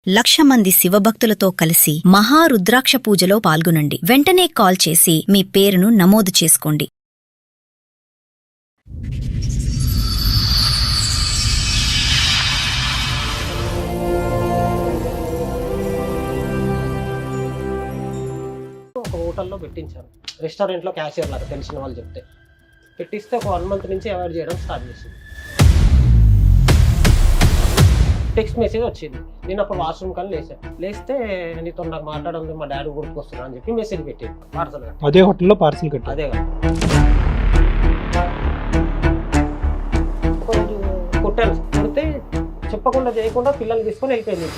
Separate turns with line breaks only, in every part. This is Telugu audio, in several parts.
1,00,000 మంది శివభక్తులతో కలిసి మహారుద్రాక్ష పూజలో పాల్గొనండి. వెంటనే కాల్ చేసి మీ పేరును నమోదు చేసుకోండి.
ఒక హోటల్లో పెట్టించాను. రెస్టారెంట్లో క్యాషియర్ లాగా తెలిసిన వాళ్ళు చెప్తే పెట్టిస్తే ఒక 1 మంత్ నుంచి అవాయిడ్ చేయడం స్టార్ట్ చేసింది. టెక్స్ట్ మెసేజ్ వచ్చింది. నేను అప్పుడు వాష్రూమ్ కానీ లేస్తే నీతో నాకు మాట్లాడడం మా డాడీ గుర్తుకొస్తున్నా అని చెప్పి మెసేజ్ పెట్టింది. పార్సల్
అదే హోటల్లో పార్సల్ కట్టి
అదే కొంచెం కుట్టాను. కుడితే చెప్పకుండా చేయకుండా పిల్లల్ని తీసుకొని వెళ్ళిపోయింది.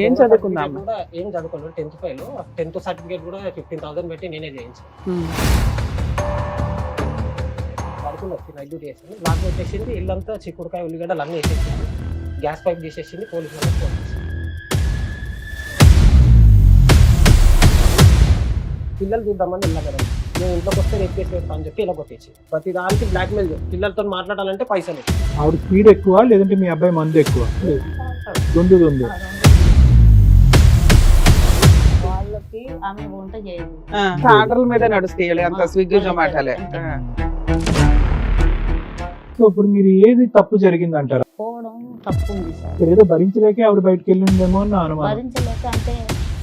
ఏం చదువుకున్నా
కూడా ఏం చదువుకోలేదు. 10th fail. 10th సర్టిఫికేట్ కూడా 15,000 పెట్టి నేనే చేయించాను. పడుకుని వచ్చి నైట్ డ్యూటీ చేసింది. లాక్ పెట్టేసింది. ఇల్లంతా చిక్కుడుకాయ ఉల్లిగడ్డలు అన్నీ వేసేసింది. గ్యాస్ పైప్ తీసేసింది. పోలీసు వాళ్ళకి ఫోన్ చేసింది. పిల్లలు చూద్దామని వెళ్ళా కదా, నేను ఇంట్లోకి వస్తే రేపు చేసి పెడతా అని చెప్పి ఇలా కొట్టేసి ప్రతి దానికి బ్లాక్ మెయిల్ పిల్లలతో మాట్లాడాలంటే పైసలు.
ఆవిడ స్పీడ్ ఎక్కువ లేదంటే మీ అబ్బాయి మందు ఎక్కువ? దొందు
వాళ్ళకి ఆమె వంట చేయదు,
ఆర్డర్ల మీద నడుస్తాయి అంత స్విగ్గీ జొమాటోలే.
సో ఇప్పుడు మీరు ఏది తప్పు జరిగింది అంటారా?
పోవడం తప్పు ఉంది సార్.
ఏదో భరించలేకే ఆవిడ బయటకు వెళ్ళిందేమో అని నా అనుమానం.
భరించలేక అంటే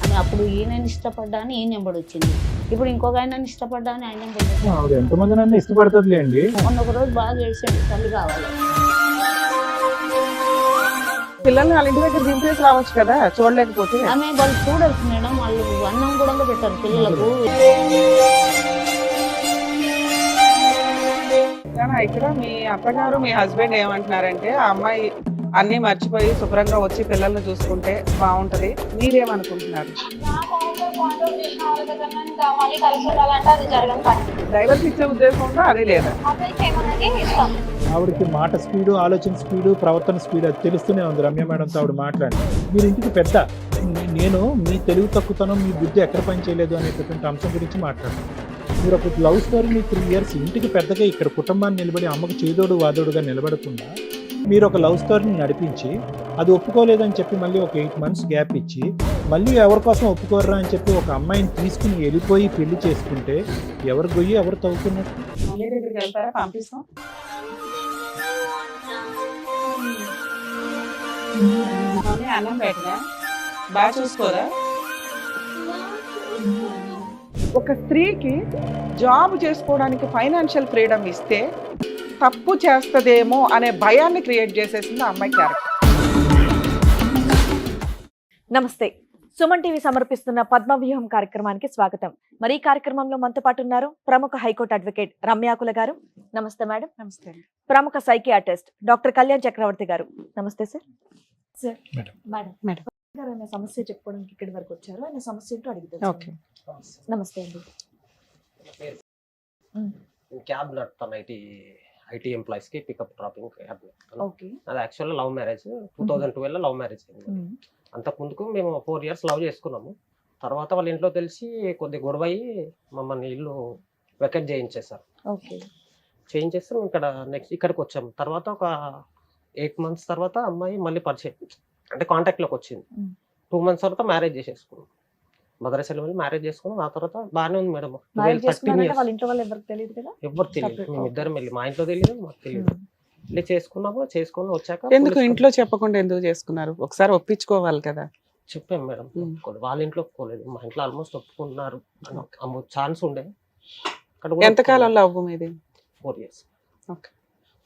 ఆమె అప్పుడు ఈయనని ఇష్టపడ్డా అని ఈయన నెంబర్ వచ్చింది. ఇప్పుడు ఇంకొక ఆయన ఇష్టపడ్డా అని ఆయన నెంబర్ వచ్చింది.
ఆవిడ ఎంతమంది నన్ను ఇష్టపడుతుందిలేండి.
మొన్న ఒక రోజు బాగా ఏడ్చాడు, తల్లి కావాలి.
పిల్లల్ని వాళ్ళ ఇంటి దగ్గర దింపేసి రావచ్చు కదా చూడలేకపోతే.
ఆమె వాళ్ళు చూడరు మేడం, వాళ్ళు అన్నం కూడా పెట్టారు పిల్లలకు.
ఇక్కడ మీ అత్తగారు మీ హస్బెండ్ ఏమంటున్నారంటే ఆ అమ్మాయి అన్ని మర్చిపోయి శుభ్రంగా వచ్చి పిల్లల్ని చూసుకుంటే బాగుంటది, మీరేమనుకుంటున్నారు? డ్రైవర్కి ఇచ్చే ఉద్దేశం ఉందో అది లేదా?
ఆవిడకి మాట స్పీడు, ఆలోచన స్పీడు, ప్రవర్తన స్పీడ్ అది తెలుస్తూనే ఉంది రమ్య మేడంతో ఆవిడ మాట్లాడి. మీరు ఇంటికి పెద్ద, నేను మీ తెలివి తక్కువతనం, మీ బుద్ధి ఎక్కడ పని చేయలేదు అనేటటువంటి అంశం గురించి మాట్లాడాను. మీరు ఒక లవ్ స్టోరీని 3 years ఇంటికి పెద్దగా ఇక్కడ కుటుంబాన్ని నిలబడి అమ్మకు చేదోడు వాదోడుగా నిలబడకుండా మీరు ఒక లవ్ స్టోరీని నడిపించి అది ఒప్పుకోలేదని చెప్పి మళ్ళీ ఒక 8 months గ్యాప్ ఇచ్చి మళ్ళీ ఎవరి కోసం ఒప్పుకోర్రా అని చెప్పి ఒక అమ్మాయిని తీసుకుని వెళ్ళిపోయి పెళ్లి చేసుకుంటే ఎవరు గొయ్యి ఎవరు తవ్వుకున్నారు?
దగ్గరికి వెళ్తారా? పంపిస్తాం. అన్నం పెట్టినా బాగా చూసుకోరా? ఒక స్త్రీకి జాబ్ చేసుకోవడానికి ఫైనాన్షియల్ ఫ్రీడమ్ ఇస్తే తప్పు చేస్తదేమో అనే భయాన్ని క్రియేట్ చేసేసింది ఆ అమ్మాయి క్యారెక్టర్.
నమస్తే, సుమన్ టీవీ సమర్పిస్తున్న పద్మవ్యూహం కార్యక్రమానికి స్వాగతం. మరి ఈ కార్యక్రమంలో మనతో పాటు ఉన్నారు ప్రముఖ హైకోర్టు అడ్వకేట్ రమ్యాకుల గారు. నమస్తే మేడం.
నమస్తే.
ప్రముఖ సైకియాట్రిస్ట్ డాక్టర్ కళ్యాణ్ చక్రవర్తి గారు. నమస్తే సార్. సార్
మేడం
ఆయన సమస్య చెప్పుకోవడానికి ఇక్కడి వరకు వచ్చారు. ఆయన సమస్య ఏంటో అడిగితే.
ఓకే.
నమస్తే అండి.
క్యాబ్ నడుపుతాను. ఐటీ ఎంప్లాయీస్ కి పికప్ డ్రాపింగ్ క్యాబ్ నడుపుతాను.
ఓకే.
అది యాక్చువల్గా లవ్ మ్యారేజ్. 2012 లవ్ మ్యారేజ్ అయింది. అంతకు ముందుకు మేము 4 years లవ్ చేసుకున్నాము. తర్వాత వాళ్ళ ఇంట్లో తెలిసి కొద్ది గొడవ అయ్యి మమ్మల్ని ఇల్లు వెకెట్ చేయించేసారు.
ఓకే.
చేయించేస్తే ఇక్కడ నెక్స్ట్ ఇక్కడికి వచ్చాము. తర్వాత ఒక 8 months తర్వాత అమ్మాయి మళ్ళీ పరిచయం అంటే కాంటాక్ట్లోకి వచ్చింది. 2 months తర్వాత మ్యారేజ్ చేసేసుకున్నాం. మదరసలో వెళ్ళి మ్యారేజ్ చేసుకున్నాం. ఆ తర్వాత బాగానే ఉంది మేడం. 13 years
వాళ్ళ ఇంట్లో వాళ్ళు ఎవరికి తెలియదు కదా?
ఎవరు తెలియదు. మేము ఇద్దరం వెళ్ళి, మా ఇంట్లో తెలియదు, మాకు తెలియదు. వెళ్ళి చేసుకుని వచ్చాక
ఎందుకు ఇంట్లో చెప్పకుండా ఎందుకు చేసుకున్నారు? ఒకసారి ఒప్పించుకోవాలి కదా.
చెప్పాం మేడం. వాళ్ళ ఇంట్లో ఒప్పుకోలేదు, మా ఇంట్లో ఆల్మోస్ట్ ఒప్పుకున్నారు. ఛాన్స్ ఉండే.
ఎంతకాలం లవ్ మీది?
4 years.
ఓకే.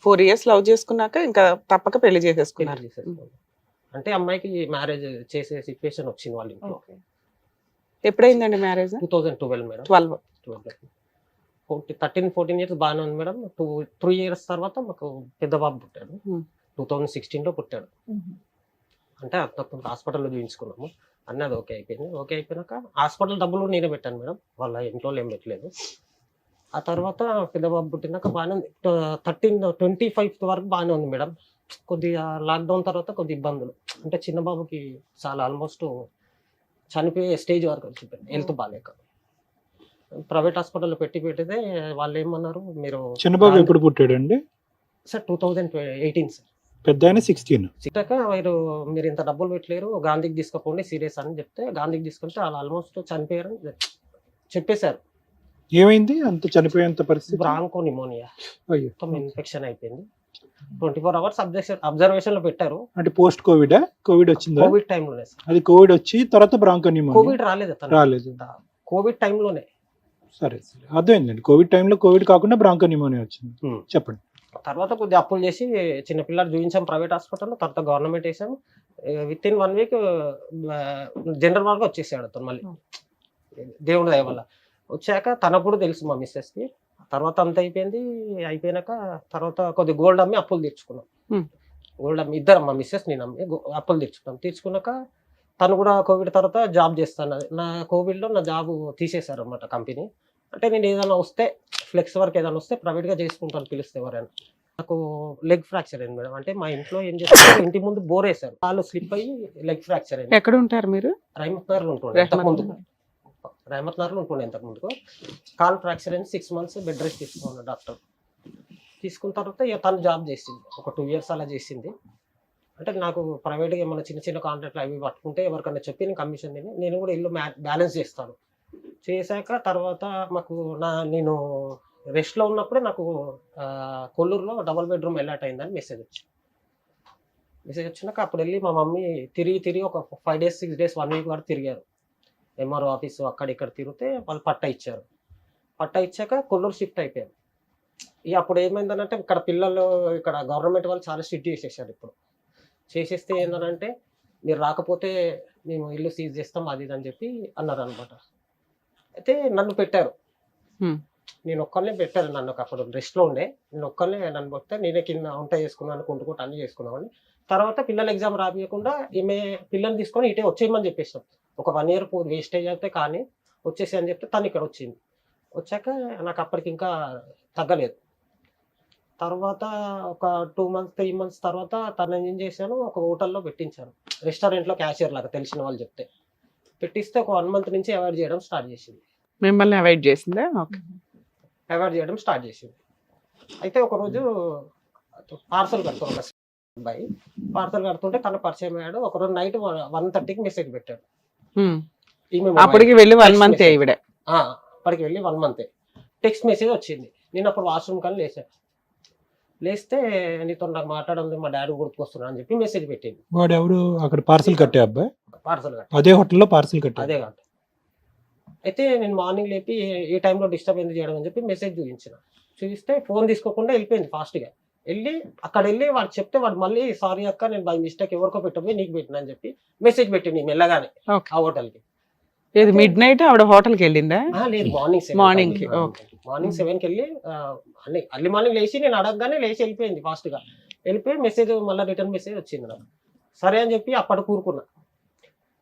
4 years లవ్ చేసుకున్నాక ఇంకా తప్పక పెళ్లి చేసేసుకున్నారు.
అంటే అమ్మాయికి మ్యారేజ్ చేసే సిచ్యువేషన్ వచ్చింది వాళ్ళ ఇంట్లో.
ఎప్పుడైందండి మ్యారేజ్?
2012 మేడం. 13-14 years బాగానే ఉంది మేడం. 3 years తర్వాత మాకు పెద్ద బాబు పుట్టాడు. 2016లో పుట్టాడు. అంటే అంతకుముందు హాస్పిటల్లో చూపించుకున్నాము. అన్నీ అది ఓకే అయిపోయింది. ఓకే అయిపోయినాక హాస్పిటల్ డబ్బులు నేనే పెట్టాను మేడం, వాళ్ళ ఇంట్లో ఏం పెట్టలేదు. ఆ తర్వాత పెద్ద బాబు పుట్టినాక బాగానే ఉంది. 25th వరకు బాగానే ఉంది మేడం. కొద్దిగా లాక్డౌన్ తర్వాత కొద్ది ఇబ్బందులు, అంటే చిన్న బాబుకి చాలా ఆల్మోస్ట్ చనిపోయే స్టేజ్ వరకు వచ్చిపోయింది, హెల్త్ బాగాలేక. ప్రైవేట్ హాస్పిటల్లో పెట్టితే వాళ్ళు ఏమన్నారు, మీరు
చిన్నబాబు ఎప్పుడు పుట్టాడండి?
Sir 2018 sir.
పెద్ద ఆయన 16.
సిట్టాక మీరు ఇంత డబ్బులు పెట్టలేరు, గాంధీకి తీసుకుపోండి సీరియస్ అని చెప్తే గాంధీకి తీసుకుంటే వాళ్ళు ఆల్మోస్ట్ చనిపోయారని చెప్పేశారు.
ఏమైంది అంత చనిపోయేంత పరిస్థితి?
బ్రాంకో నిమోనియా
అయ్యో.
మొత్తం ఇన్ఫెక్షన్ అయిపోయింది. 24 hours అబ్జర్వేషన్ లో పెట్టారు.
అంటే పోస్ట్ కోవిడ్ వచ్చిందా?
కోవిడ్ టైంలోనే సార్.
అది కోవిడ్ వచ్చి తర్వాత బ్రాంకోనిమోనియా
కోవిడ్ రాలేదు అతను.
రాలేదు.
కోవిడ్ టైంలోనే.
సరే సరే అర్థమైందండి. కోవిడ్ టైంలో కోవిడ్ కాకుండా బ్రాంకోనిమోనియా వచ్చింది. చెప్పండి.
తర్వాత కొద్దిగా అప్పులు చేసి చిన్నపిల్లలు చూపించాం ప్రైవేట్ హాస్పిటల్లో, తర్వాత గవర్నమెంట్ వేసాము. విత్ ఇన్ 1 week జనరల్ వార్డ్గా వచ్చేసాడు అతను మళ్ళీ, దేవుడి దయ వల్ల. వచ్చాక తనప్పుడు తెలుసు మా మిస్సెస్కి. తర్వాత అంత అయిపోయినాక తర్వాత కొద్ది గోల్డ్ అమ్మి అప్పులు తీర్చుకున్నాం. గోల్డ్ అమ్మి ఇద్దరం, మా మిస్సెస్ నేను అమ్మి అప్పులు తీర్చుకున్నాక తను కూడా కోవిడ్ తర్వాత జాబ్ చేస్తాను. నా కోవిడ్లో నా జాబ్ తీసేశారు అనమాట కంపెనీ. అంటే నేను ఏదైనా వస్తే ఫ్లెక్స్ వర్క్ ఏదైనా వస్తే ప్రైవేట్గా చేసుకుంటాను పిలిస్తే ఎవరైనా. నాకు లెగ్ ఫ్రాక్చర్ అయింది మేడం. అంటే మా ఇంట్లో ఏం చేస్తారు, ఇంటి ముందు బోర్ వేశారు, కాళ్ళు స్లిప్ అయ్యి లెగ్ ఫ్రాక్చర్ అయింది.
ఎక్కడ ఉంటారు మీరు?
రైమత్ నగర్లో ఉంటుండే ఇంతకుముందు. రైమత్ నగర్లో ఉంటుండే ఇంతకుముందుకు. కాల్ ఫ్రాక్చర్ అయింది. 6 months బెడ్ రెస్ట్ తీసుకున్నాను డాక్టర్. తీసుకున్న తర్వాత ఇక తను జాబ్ చేసింది, ఒక 2 years అలా చేసింది. అంటే నాకు ప్రైవేట్గా ఏమైనా చిన్న చిన్న కాంట్రాక్ట్లు అవి పట్టుకుంటే ఎవరికైనా చెప్పి నేను కమిషన్ నేను కూడా ఇల్లు బ్యాలెన్స్ చేస్తాను. చేశాక తర్వాత మాకు నేను రెస్ట్లో ఉన్నప్పుడే నాకు కొల్లూరులో డబుల్ బెడ్రూమ్ అలాట్ అయిందని మెసేజ్ వచ్చినాక అప్పుడు వెళ్ళి మా మమ్మీ తిరిగి ఒక 5 days 6 days 1 week వరకు తిరిగారు. ఎంఆర్ఓ ఆఫీసు అక్కడ ఇక్కడ తిరిగితే వాళ్ళు పట్టా ఇచ్చారు. పట్టా ఇచ్చాక కొల్లూరు షిఫ్ట్ అయిపోయారు. ఇక అప్పుడు ఏమైందనంటే ఇక్కడ పిల్లలు ఇక్కడ గవర్నమెంట్ వాళ్ళు చాలా స్ట్రిక్ట్ చేసేసారు. ఇప్పుడు చేసేస్తే ఏంటంటే మీరు రాకపోతే మేము ఇల్లు సీజ్ చేస్తాం అది ఇది అని చెప్పి అన్నారు అనమాట. అయితే నన్ను పెట్టారు, నేను ఒక్కరినే పెట్టారు. నన్ను అప్పుడు రెస్ట్లో ఉండే, నేను ఒక్కరినే నన్ను పెడితే నేనే కింద వంట చేసుకున్నాను, కొంటుకుంటూ అన్నీ చేసుకున్నామని. తర్వాత పిల్లల ఎగ్జామ్ రాబియకుండా ఈమె పిల్లల్ని తీసుకొని ఇటే వచ్చేయమని చెప్పేసాం. ఒక 1 year వేస్టేజ్ అయితే కానీ వచ్చేసి అని చెప్తే తను ఇక్కడ వచ్చింది. వచ్చాక నాకు అప్పటికి ఇంకా తగ్గలేదు. తర్వాత ఒక 2 months 3 months తర్వాత తను ఏం చేశాను, ఒక హోటల్లో పెట్టించాను, రెస్టారెంట్లో క్యాషియర్ లాగా తెలిసిన వాళ్ళు చెప్తే పెట్టిస్తే ఒక 1 month నుంచి అవాయిడ్ చేయడం స్టార్ట్ చేసింది.
మిమ్మల్ని అవాయిడ్ చేసిందా?
అవాయిడ్ చేయడం స్టార్ట్ చేసింది. అయితే ఒకరోజు పార్సల్ కడుతుంది, ఒక అబ్బాయి పార్సల్ కడుతుంటే తను పరిచయం అయ్యాడు. ఒకరోజు నైట్ 1:30కి మెసేజ్ పెట్టాడు.
అప్పటికి వెళ్ళి 1 month ఈవిడ.
అప్పటికి వెళ్ళి 1 month టెక్స్ట్ మెసేజ్ వచ్చింది. నేను అప్పుడు వాష్రూమ్ కానీ లేస్తే నీతో నాకు మాట్లాడండి, మా డాడీ గుర్తుకొస్తున్నా అని చెప్పి మెసేజ్ పెట్టింది.
వాడు ఎవరు అక్కడ పార్సల్ కట్టే అబ్బాయి?
పార్సల్ కట్టే
అదే హోటల్లో పార్సల్ కట్టే.
అదే కాదు. అయితే నేను మార్నింగ్ లేపి ఏ టైంలో డిస్టర్బ్ ఎందుకు చేయడం అని చెప్పి మెసేజ్ చూపిస్తే ఫోన్ తీసుకోకుండా వెళ్ళిపోయింది ఫాస్ట్గా. అక్కడ వెళ్ళి వాడు చెప్తే వాడు మళ్ళీ సారీ అక్క నేను బై మిస్టేక్ ఎవరికో పెట్టబోయి నీకు పెట్టిన అని చెప్పి మెసేజ్ పెట్టింది మెల్లగానే ఆ హోటల్కి.
ఇది మిడ్ నైట్ ఆవిడ హోటల్కి వెళ్ళిందా?
లేదు, మార్నింగ్ 7కి వెళ్ళి అర్లీ మార్నింగ్ లేచి నేను అడగగానే లేచి వెళ్ళిపోయింది ఫాస్ట్గా. వెళ్ళిపోయి మెసేజ్ మళ్ళీ రిటర్న్ మెసేజ్ వచ్చింది నాకు. సరే అని చెప్పి అప్పటికి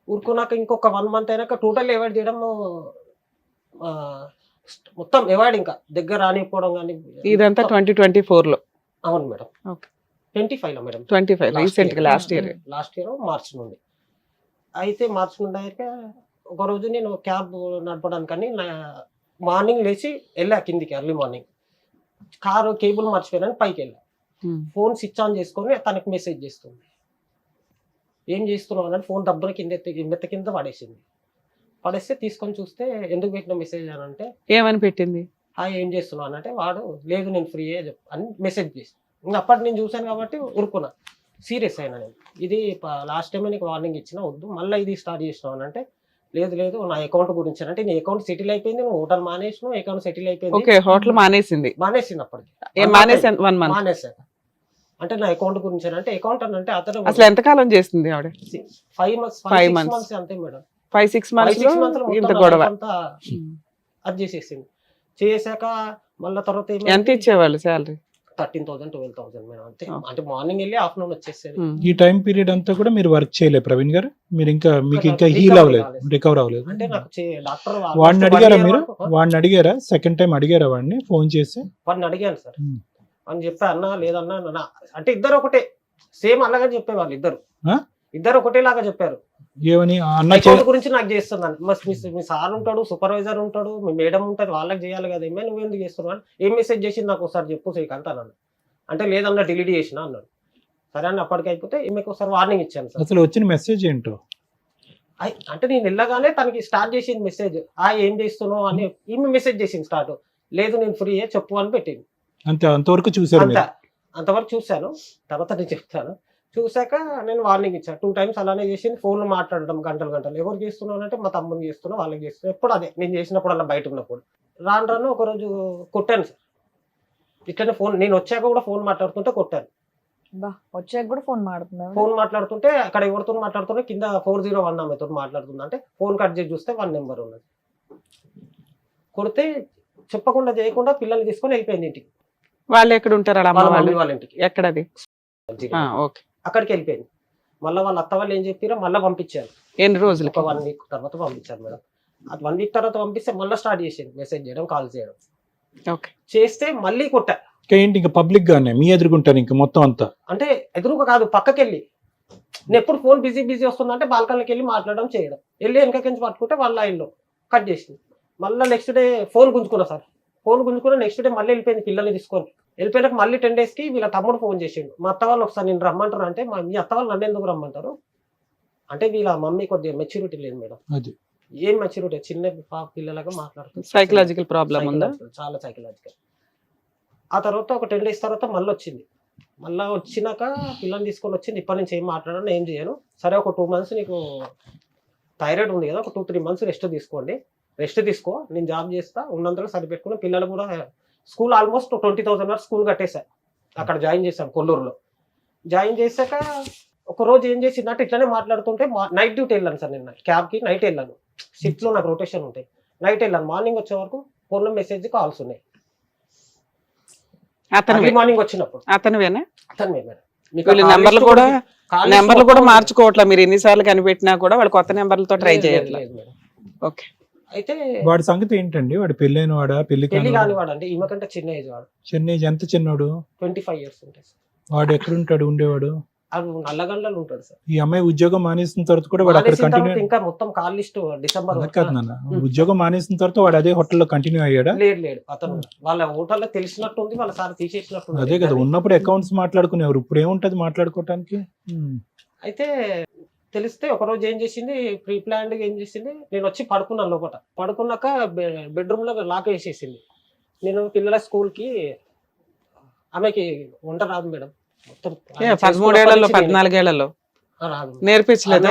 ఊరుకున్నాక ఇంకొక 1 month అయినాక టోటల్ అవాయిడ్ చేయడం, మొత్తం అవాయిడ్, ఇంకా దగ్గర రానిపోవడం కానీ.
ఇదంతా 2024లో?
అవును మేడం. 25లో మేడం.
25 రీసెంట్ గా లాస్ట్ ఇయర్
మార్చ్ నుండి. అయితే మార్చ్ నుండి అయితే ఒకరోజు నేను క్యాబ్ నడపడానికని మార్నింగ్ లేచి వెళ్ళా కిందికి, ఎర్లీ మార్నింగ్ కారు కేబుల్ మర్చిపోయానని పైకి వెళ్ళా. ఫోన్ స్విచ్ ఆన్ చేసుకొని తనకి మెసేజ్ చేస్తుంది, ఏం చేస్తున్నావు అని. ఫోన్ దబ్బున మెత్త కింద పడేస్తే తీసుకొని చూస్తే ఎందుకు పెట్టిన మెసేజ్ అని అంటే
ఏమని పెట్టింది,
ఏం చేస్తున్నావు అని అంటే వాడు లేదు నేను ఫ్రీ అని మెసేజ్ చేసి. ఇంకా అప్పటి నేను చూశాను కాబట్టి ఊరుకున్నా, సీరియస్ అయినా నేను. ఇది లాస్ట్ టైం నీకు వార్నింగ్ ఇచ్చిన వద్దు, మళ్ళీ ఇది స్టార్ట్ చేసినావు అని అంటే లేదు నా అకౌంట్ గురించి అంటే నీ అకౌంట్ సెటిల్ అయిపోయింది, నువ్వు హోటల్ మానేసినావు, అకౌంట్ సెటిల్ అయిపోయింది.
హోటల్ మానేసింది
అప్పటికి
మానేసాక.
అంటే నా అకౌంట్ గురించి అంటే అకౌంట్ అని అంటే అతను
అసలు ఎంతకాలం చేస్తుంది ఆవిడ?
5 months అంతే మేడం.
5-6 months ఇంత గొడవ
అది చేసేసింది. చేసాక మళ్ళీ తర్వాత
ఎంత ఇచ్చేవాళ్ళు శాలరీ?
13,000 12,000 మేడం అంతే. అంటే మార్నింగ్ వెళ్ళి ఆఫ్టర్నూన్ వచ్చేసేది.
ఈ టైం పీరియడ్ అంతా కూడా మీరు వర్క్ చేయలేదు ప్రవీణ్ గారు? మీరు మీకు ఇంకా హీల్ అవ్వలేదు, రికవర్ అవ్వలేదు?
అంటే నాకు డాక్టర్
వాడిని అడిగారా మీరు? వాడిని అడిగారా? సెకండ్ టైం అడిగారా వాడిని ఫోన్ చేసి?
వాడిని అడిగాను సార్ అని చెప్పా. అన్నా లేదన్నా అంటే ఇద్దరు ఒకటే సేమ్ అలాగే చెప్పేవాళ్ళు, ఇద్దరు ఒకటేలాగా చెప్పారు.
ఏమని?
అకౌంట్ గురించి నాకు చేస్తున్నాను, మీ సార్ ఉంటాడు, సూపర్వైజర్ ఉంటాడు, మీ మేడం ఉంటుంది, వాళ్ళకి చేయాలి కదా, ఏమే నువ్వు ఎందుకు చేస్తున్నావు, ఏం మెసేజ్ చేసింది నాకు ఒకసారి చెప్పు శ్రీకాంత్ అన్నాను. అంటే లేదన్నా డిలీట్ చేసిన అన్నాడు. సరే అని అప్పటికి అయిపోతే ఈమెకు ఒకసారి వార్నింగ్ ఇచ్చాను సార్.
అసలు వచ్చిన మెసేజ్ ఏంటో?
అంటే నేను వెళ్ళగానే తనకి స్టార్ట్ చేసింది మెసేజ్, ఏం చేస్తున్నావు అని ఈమె మెసేజ్ చేసింది స్టార్ట్. లేదు నేను ఫ్రీ చెప్పు అని పెట్టింది.
అంతవరకు చూసారు
అంత
మీరు?
అంతవరకు చూశాను. తర్వాత నేను చెప్తాను. చూశాక నేను వార్నింగ్ ఇచ్చాను. 2 times అలానే చేసింది. ఫోన్లో మాట్లాడడం గంటలు గంటలు. ఎవరు చేస్తున్నావు అంటే మా తమ్ముని చేస్తున్నా, వాళ్ళకి చేస్తున్నా. ఎప్పుడు అదే నేను చేసినప్పుడు అలా బయట ఉన్నప్పుడు. రాను ఒకరోజు కొట్టాను సార్. ఇట్లనే ఫోన్ నేను వచ్చాక కూడా ఫోన్ మాట్లాడుతుంటే కొట్టాను.
వచ్చాక కూడా ఫోన్ మాట్లాడుతున్నా.
ఫోన్ మాట్లాడుతుంటే అక్కడ ఎవరితో మాట్లాడుతున్నా కింద 401 ఆమెతో మాట్లాడుతుంది. అంటే ఫోన్ కట్ చేసి చూస్తే 1 నెంబర్ ఉన్నది. కొడితే చెప్పకుండా చేయకుండా పిల్లల్ని తీసుకొని వెళ్ళిపోయింది ఇంటికి.
వాళ్ళు ఎక్కడ ఉంటారు? వాళ్ళ అమ్మ
వాళ్ళ
వాళ్ళు
మమ్మీ వాళ్ళ ఇంటికి.
ఎక్కడది? ఓకే.
అక్కడికి వెళ్ళిపోయింది. మళ్ళీ వాళ్ళ అత్త వాళ్ళు ఏం చెప్పారో మళ్ళీ పంపించారు.
ఎన్ని రోజులు?
ఒక 1 week తర్వాత పంపించారు మేడం. అది 1 week తర్వాత పంపిస్తే మళ్ళీ స్టార్ట్ చేసింది మెసేజ్ చేయడం, కాల్ చేయడం.
ఓకే.
చేస్తే మళ్ళీ కొట్టా.
ఏంటి ఇంకా పబ్లిక్ గానే మీ ఎదుర్కొంటారు ఇంకా మొత్తం అంతా?
అంటే ఎదురుగా కాదు, పక్కకి వెళ్ళి. నేను ఎప్పుడు ఫోన్ బిజీ వస్తుందంటే బాల్కనీకి వెళ్ళి మాట్లాడడం చేయడం. వెళ్ళి వెనకకించి పట్టుకుంటే వాళ్ళ లైన్లో కట్ చేసింది. మళ్ళీ నెక్స్ట్ డే ఫోన్ గుంజుకున్నా సార్. ఫోన్ గుంజుకున్నా నెక్స్ట్ డే మళ్ళీ వెళ్ళిపోయింది పిల్లల్ని తీసుకొని. వెళ్ళిపోయినాక మళ్ళీ 10 daysకి వీళ్ళ తమ్ముడు ఫోన్ చేసిండు. మా అత్త వాళ్ళు ఒకసారి నేను రమ్మంటారు అంటే, మీ అత్త వాళ్ళు నన్ను ఎందుకు రమ్మంటారు అంటే, వీళ్ళ మమ్మీ కొద్దిగా మెచ్యూరిటీ లేదు మేడం.
అది
ఏం మెచ్యూరిటీ, చిన్న పిల్లలాగా మాట్లాడుతుంది.
సైకలాజికల్ ప్రాబ్లం ఉందా?
చాలా సైకలాజికల్. ఆ తర్వాత ఒక 10 days తర్వాత మళ్ళీ వచ్చింది. మళ్ళీ వచ్చినాక పిల్లల్ని తీసుకొని వచ్చింది. ఇప్పటి నుంచి ఏం మాట్లాడను, ఏం చేయను. సరే ఒక 2 months నీకు థైరాయిడ్ ఉంది కదా, ఒక 2-3 months రెస్ట్ తీసుకోండి. రెస్ట్ తీసుకో, నేను జాబ్ చేస్తా, ఉన్నంతలో సరిపెట్టుకుని పిల్లలు కూడా స్కూల్ ఆల్మోస్ట్ 20,000 వరకు స్కూల్ కట్టేశాను. అక్కడ జాయిన్ చేశాను కొల్లూరులో. జాయిన్ చేశాక ఒక రోజు ఏం చేసిందంటే ఇట్లానే మాట్లాడుతుంటే నైట్ డ్యూటీ వెళ్ళాను సార్. నేను క్యాబ్కి నైట్ వెళ్ళాను. షిఫ్ట్లో నాకు రొటేషన్ ఉంటాయి. నైట్ వెళ్ళాను. మార్నింగ్ వచ్చే వరకు ఫోన్లో మెసేజ్ కాల్స్ ఉన్నాయి.
అతను
మార్నింగ్ వచ్చినప్పుడు
అతనువేనా?
అతను మేడం.
వీళ్ళు నెంబర్లు కూడా మార్చుకోవట్లా. మీరు ఎన్నిసార్లు కనిపెట్టినా కూడా వాళ్ళు కొత్త నెంబర్లతో ట్రై చేయట్లేదు. ఓకే.
అయితే
వాడి సంగతి ఏంటండి? వాడు పెళ్ళైన వాడా? పెళ్లి
పెళ్లి కానివాడు అంటే ఈమె కంటే చిన్న ఏజ్ వాడు.
చిన్న ఏజ్? ఎంత చిన్నోడు?
25 years ఉంటాయి సార్.
వాడు ఎక్కడుంటాడు ఉండేవాడు?
అది నల్లగండ్లలో ఉంటాడు సార్.
ఈ అమ్మాయి ఉద్యోగం మానేసిన తర్వాత కూడా వాడు అక్కడ కంటిన్యూ?
ఇంకా మొత్తం కాల్ లిస్ట్ డిసెంబర్
కాదు నాన్న, ఉద్యోగం మానేసిన తర్వాత వాడు అదే హోటల్లో కంటిన్యూ అయ్యాడా?
లేడు. అతను వాళ్ళ హోటల్లో తెలిసినట్టు ఉంది, వాళ్ళ సార్ తీసేసినట్టు.
అదే కదా, ఉన్నప్పుడు అకౌంట్స్ మాట్లాడుకునేవారు, ఇప్పుడు ఏముంటది మాట్లాడుకోవటానికి?
అయితే తెలిస్తే ఒకరోజు ఏం చేసింది, ప్రీ ప్లాన్డ్ ఏం చేసింది, నేను వచ్చి పడుకున్నాను లోపల. పడుకున్నాక బెడ్రూమ్ లో లాక్ వేసేసింది. నేను పిల్లల స్కూల్కి, ఆమెకి వంట రాదు మేడం. మొత్తం
13 ఏళ్లలో 14 ఏళ్లలో
రాదు.
నేర్పించలేదా?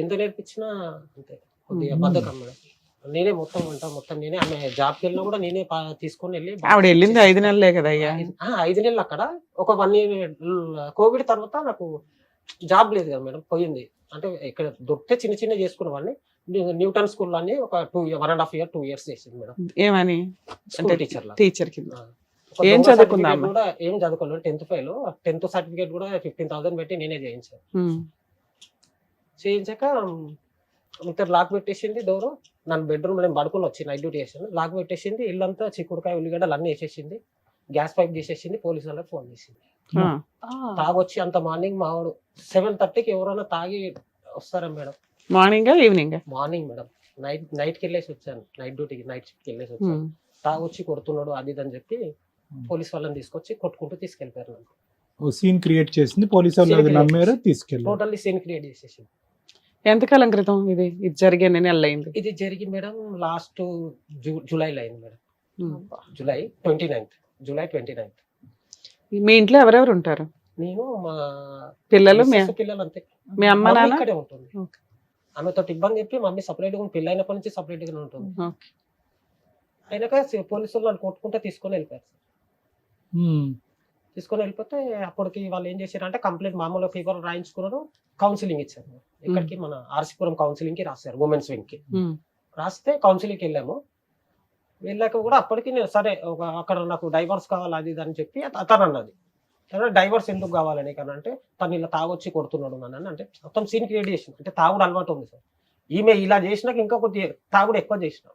ఎంత నేర్పించినా అంతే, కొద్దిగా బద్ధకం మేడం. నేనే మొత్తం వంట మొత్తం నేనే. ఆమె జాబ్కి వెళ్ళినా కూడా నేనే తీసుకొని వెళ్ళి.
ఆవిడ వెళ్ళింది 5 నెలలే కదా అయ్యా?
5 నెలలు అక్కడ. ఒక 1 year కోవిడ్ తర్వాత నాకు జాబ్ లేదు కదా మేడం, పోయింది. అంటే ఇక్కడ దొరికితే చిన్న చిన్న చేసుకునేవాడిని. న్యూటన్ స్కూల్ అని ఒక 1.5 year 2 years చేసింది మేడం.
ఏమని?
స్కూల్ టీచర్
టీచర్ కింద. ఏం చదువుకుందాం?
కూడా ఏం చదువుకోలేదు. 10th fail. 10th సర్టిఫికేట్ కూడా 15,000 పెట్టి నేనే చేయించాను. చేయించాక ఇంత లాక్ పెట్టేసింది డోరు. నన్ను బెడ్రూమ్ నేను పడుకుని వచ్చి నైట్ డ్యూటీ చేసాను. లాక్ పెట్టేసింది. ఇల్లంతా చిక్కుడుకాయ ఉల్లిగడ్డలు అన్నీ వేసేసింది. గ్యాస్ పైప్ చేసేసింది. పోలీసు వాళ్ళకి ఫోన్ చేసింది. తాగొచ్చి అంత మార్నింగ్ మావాడు 7:30కి ఎవరైనా తాగి వస్తారా madam?
Morning evening? Morning
madam. నైట్కి వెళ్ళేసి వచ్చాను. నైట్ డ్యూటీకి నైట్ షిఫ్ట్కి వెళ్ళేసి వచ్చాను. తాగొచ్చి కొడుతున్నాడు అది అని చెప్పి పోలీస్ వాళ్ళని తీసుకొచ్చి కొట్టుకుంటూ తీసుకెళ్ళిపోయారు.
సీన్ క్రియేట్ చేసింది పోలీసు వాళ్ళు, నమ్మారు, తీసుకెళ్ళి
టోటల్లీ సీన్ క్రియేట్ చేసేసింది.
ఎంతకాలం క్రితం ఇది జరిగే? నెల అయింది
ఇది జరిగి మేడం. లాస్ట్ జూలైలో అయింది మేడం. July 29th.
మీ ఇంట్లో ఎవరెవరు ఉంటారు?
నేను, మా
పిల్లలు,
పిల్లలు అంతే.
మీ అమ్మ నాన్న
ఇక్కడే ఉంటుంది. ఆమెతో ఇబ్బంది చెప్పి మమ్మీ సపరేట్ గా, పెళ్ళి అయినప్పటి నుంచి సపరేట్ గానే ఉంటుంది. అయినాక పోలీసులు వాళ్ళు కొట్టుకుంటే తీసుకొని వెళ్ళిపోయారు. తీసుకొని వెళ్ళిపోతే అప్పటికి వాళ్ళు ఏం చేశారు అంటే కంప్లీట్ మామూలు ఫీవర్ రాయించుకున్నారు. కౌన్సిలింగ్ ఇచ్చారు. ఇక్కడికి మన ఆర్సీపురం కౌన్సిలింగ్ కి రాశారు, ఉమెన్స్ వింగ్ కి రాస్తే కౌన్సిలింగ్కి వెళ్ళాము. వెళ్ళాక కూడా అప్పటికి నేను సరే అక్కడ నాకు డైవర్స్ కావాలి అది ఇది అని చెప్పి అతను అన్నది. డైవర్స్ ఎందుకు కావాలని అంటే తను ఇలా తాగొచ్చి కొడుతున్నాడు నన్ను అంటే మొత్తం సీన్ క్రియేట్ చేసిన. అంటే తాగుడు అలవాటు ఉంది సార్. ఈమె ఇలా చేసినాక ఇంకా కొద్దిగా తాగుడు ఎక్కువ చేసిన.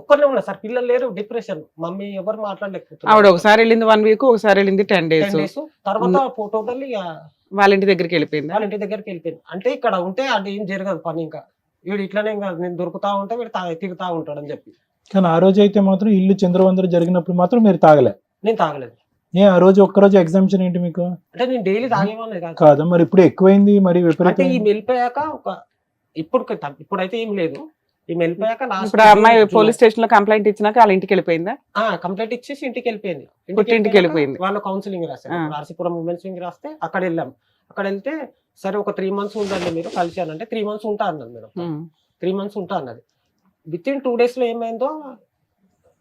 ఒక్కనే ఉన్నా సార్, పిల్లలు లేరు, డిప్రెషన్. మమ్మీ ఎవరు మాట్లాడలేకపోతున్నారు.
ఆవిడ ఒకసారి వెళ్ళింది 1 week, ఒకసారి వెళ్ళింది 10 days.
తర్వాత టోటల్లీ
వాళ్ళ ఇంటి దగ్గరికి వెళ్ళిపోయింది.
అంటే ఇక్కడ ఉంటే అది ఏం జరగదు పని. ఇంకా వీడు ఇట్లానే ఇంకా నేను దొరుకుతా ఉంటే వీడు తిరుగుతా ఉంటాడు అని చెప్పి.
కానీ ఆ రోజు అయితే మాత్రం ఇల్లు చంద్రవందరు జరిగినప్పుడు మాత్రం మీరు తాగలే?
నేను తాగలేదు.
ఆ రోజు ఒక్కరోజు ఎగ్జామ్షన్ ఏంటి మీకు?
అంటే నేను డైలీ తాగేవాళ్ళే కాదు.
కాదా మరి ఇప్పుడు ఎక్కువైంది మరి
అంటే
విపరీతం.
ఈ వెళ్ళిపోయాక ఇప్పుడైతే ఏం లేదు. ఈ వెళ్ళిపోయాక
ఇప్పుడు ఆ అమ్మాయి పోలీస్ స్టేషన్ లో కంప్లైంట్ ఇచ్చినాక వాళ్ళ ఇంటికి వెళ్ళిపోయిందా?
కంప్లైంట్ ఇచ్చేసి ఇంటికి వెళ్ళిపోయింది.
పుట్టింటికి వెళ్ళిపోయింది.
వాళ్ళు కౌన్సిలింగ్ రాశారు, రాసిపురం ఉమెన్స్ వింగ్ రాస్తే అక్కడ వెళ్ళాం. అక్కడ వెళ్తే సరే ఒక 3 months ఉండండి మీరు కలిసానంటే 3 months ఉంటా అన్నది మేడం. 3 months ఉంటా అన్నది. విత్ ఇన్ 2 days లో ఏమైందో,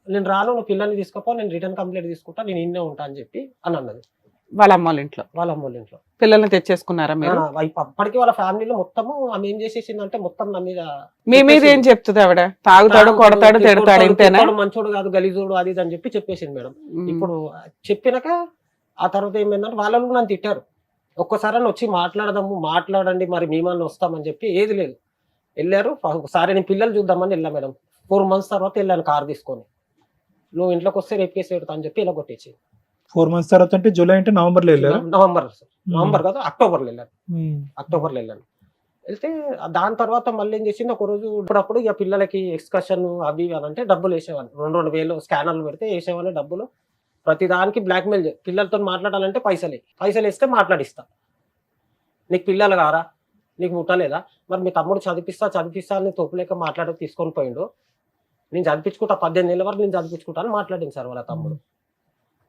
నేను రాను, నువ్వు పిల్లల్ని తీసుకోపో, నేను రిటర్న్ కంప్లైంట్ తీసుకుంటా, నేను ఇన్నే ఉంటా అని చెప్పి అని అన్నది.
వాళ్ళ అమ్మ వాళ్ళ ఇంట్లో
వాళ్ళ అమ్మ వాళ్ళ ఇంట్లో
పిల్లల్ని తెచ్చేసుకున్నారా మీరు?
అప్పటికి వాళ్ళ ఫ్యామిలీలో మొత్తము ఆమె ఏం చేసేసిందంటే మొత్తం నా మీద
మీ మీద ఏం చెప్తుంది ఆవిడ? తాగుతాడు, కొడతాడు, తిడతాడు, ఇంతేనా?
మంచోడు కాదు, గలీజోడు, అది ఇది అని చెప్పి చెప్పేసింది మేడం. ఇప్పుడు చెప్పినాక ఆ తర్వాత ఏమైందంటే వాళ్ళు నన్ను తిట్టారు. ఒక్కసారి వచ్చి మాట్లాడండి, మరి మేమన్నా వస్తామని చెప్పి ఏది లేదు. వెళ్ళారు. ఒకసారి నేను పిల్లలు చూద్దామని వెళ్ళా మేడం. 4 months తర్వాత వెళ్ళాను కార్ తీసుకొని. నువ్వు ఇంట్లోకి వస్తే రేపు కేసు పెడతా అని చెప్పి ఇలా కొట్టేసి.
4 months తర్వాత అంటే జూలై అంటే నవంబర్లో వెళ్ళారు.
నవంబర్ కాదు, అక్టోబర్లో వెళ్ళాను. వెళ్తే దాని తర్వాత మళ్ళీ ఏం చేసింది, ఒక రోజు ఇప్పుడప్పుడు ఇక పిల్లలకి ఎక్స్కర్షన్ అవి అని అంటే డబ్బులు వేసేవాళ్ళు. 2,000 స్కానర్లు పెడితే వేసేవాళ్ళు డబ్బులు. ప్రతి దానికి బ్లాక్మెయిల్. పిల్లలతో మాట్లాడాలంటే పైసలు వేస్తే మాట్లాడిస్తా. నీకు పిల్లలు కారా, నీకు ముట్టలేదా, మరి మీ తమ్ముడు చదివిస్తా అని తోపులేక తీసుకొని పోయిండు. నేను చదివించుకుంటా, 18 ఏళ్ళ వరకు నేను చదివించుకుంటా అని మాట్లాడింది సార్ వాళ్ళ తమ్ముడు.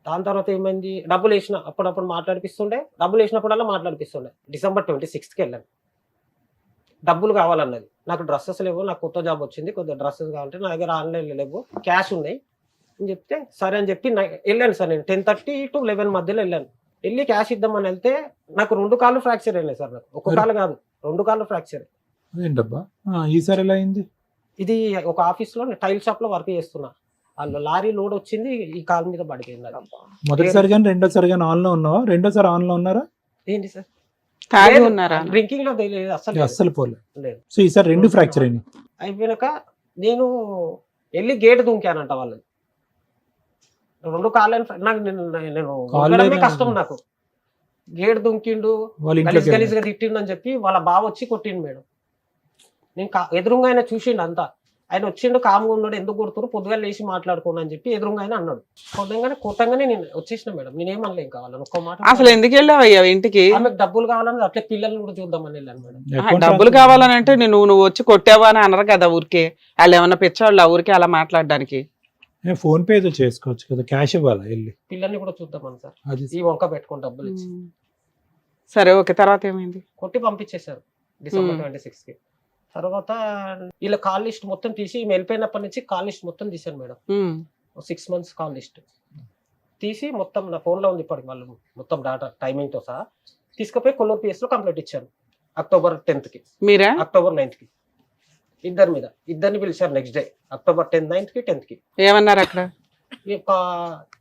దాని తర్వాత ఏమైంది, డబ్బులు వేసిన అప్పుడప్పుడు మాట్లాడిపిస్తుండే, డబ్బులు వేసినప్పుడల్లా మాట్లాడిపిస్తుండే. December 26th వెళ్ళాను. డబ్బులు కావాలన్నది. నాకు డ్రెస్సెస్ లేవు, నాకు కొత్త జాబ్ వచ్చింది, కొద్దిగా డ్రెస్సెస్ కావాలంటే నా దగ్గర ఆన్లైన్ లేవు, క్యాష్ ఉన్నాయి అని చెప్తే సరే అని చెప్పి వెళ్ళాను సార్. నేను 10:30 to 11 మధ్యలో వెళ్ళాను. వెళ్ళి క్యాష్ ఇద్దామని వెళ్తే నాకు 2 కాళ్ళు ఫ్రాక్చర్ అయినాయి సార్. నాకు ఒక కాలు కాదు, 2 కాళ్ళు ఫ్రాక్చర్.
ఏంటబ్బా ఈసారి ఎలా అయింది?
ఇది ఒక ఆఫీస్ లో టైల్ షాప్ లో వర్క్ చేస్తున్నా. వాళ్ళు లారీ లోడ్ వచ్చింది, ఈ కాలు మీద పడిపోయింది.
మొదటిసారి కానీ రెండోసారి కానీ ఆన్ లో ఉన్నావా? రెండోసారి ఆన్ లో ఉన్నారా?
ఏంటి సార్,
తాగి ఉన్నారా?
డ్రింకింగ్ లో
అస్సలు పోలేదు.
లేదు.
సో ఈసారి 2 ఫ్రాక్చర్ అయినాయి.
అయిపోయినాక నేను వెళ్ళి గేట్ దుంకానంట వాళ్ళది. 2 కాళ్ళు నాకు నేను కష్టం. నాకు గేట్ దుంకిండు, గలీజ్గా తిట్టిండు అని చెప్పి వాళ్ళ బావ వచ్చి కొట్టిండు మేడం. నేను ఎదురుగా ఆయన చూసిండు అంతా. ఆయన వచ్చిండు, కామ్గా ఉన్నాడు, ఎందుకు కొడుతున్నారు, పొద్దుగా లేచి మాట్లాడుకోండి అని చెప్పి ఎదురుగా ఆయన అన్నాడు. కొట్టంగానే నేను వచ్చేసిన మేడం. నేనేమనలే ఇంకా వాళ్ళని ఒక్క మాట.
అసలు ఎందుకు వెళ్ళావయ్యా ఇంటికి?
ఆమెకు డబ్బులు కావాలని, అట్లే పిల్లల్ని కూడా చూద్దామని వెళ్ళాను మేడం.
డబ్బులు కావాలని అంటే నువ్వు వచ్చి కొట్టావా అని అనరు కదా ఊరికే. వాళ్ళు ఏమన్నా పెంచాళ్ళు ఆ ఊరికే అలా మాట్లాడడానికి?
ఫోన్ పే ఏదో చేసుకోవచ్చు కదా, క్యాష్ ఇవ్వాలా వెళ్ళి?
పిల్లల్ని కూడా చూద్దామని సార్, ఈ వంక పెట్టుకుని డబ్బులు ఇచ్చి.
సరే ఓకే, తర్వాత ఏమైంది?
కొట్టి పంపించేశారు December 26th. తర్వాత వీళ్ళ కాల్ లిస్ట్ మొత్తం తీసి వెళ్ళిపోయినప్పటి నుంచి కాల్ లిస్ట్ మొత్తం తీశాను మేడం. 6 months కాల్ లిస్ట్ తీసి మొత్తం నా ఫోన్ లో ఉంది ఇప్పటికి. వాళ్ళు మొత్తం డాటా టైమింగ్ తో సహా తీసుకుపోయి కొల్లూరు PS లో కంప్లైంట్ ఇచ్చాను. October 10th మీరా? October 9th ఇద్దరిని పిలిచారు. Next day October 10th, 9th, 10th
ఏమన్నారు అక్కడ?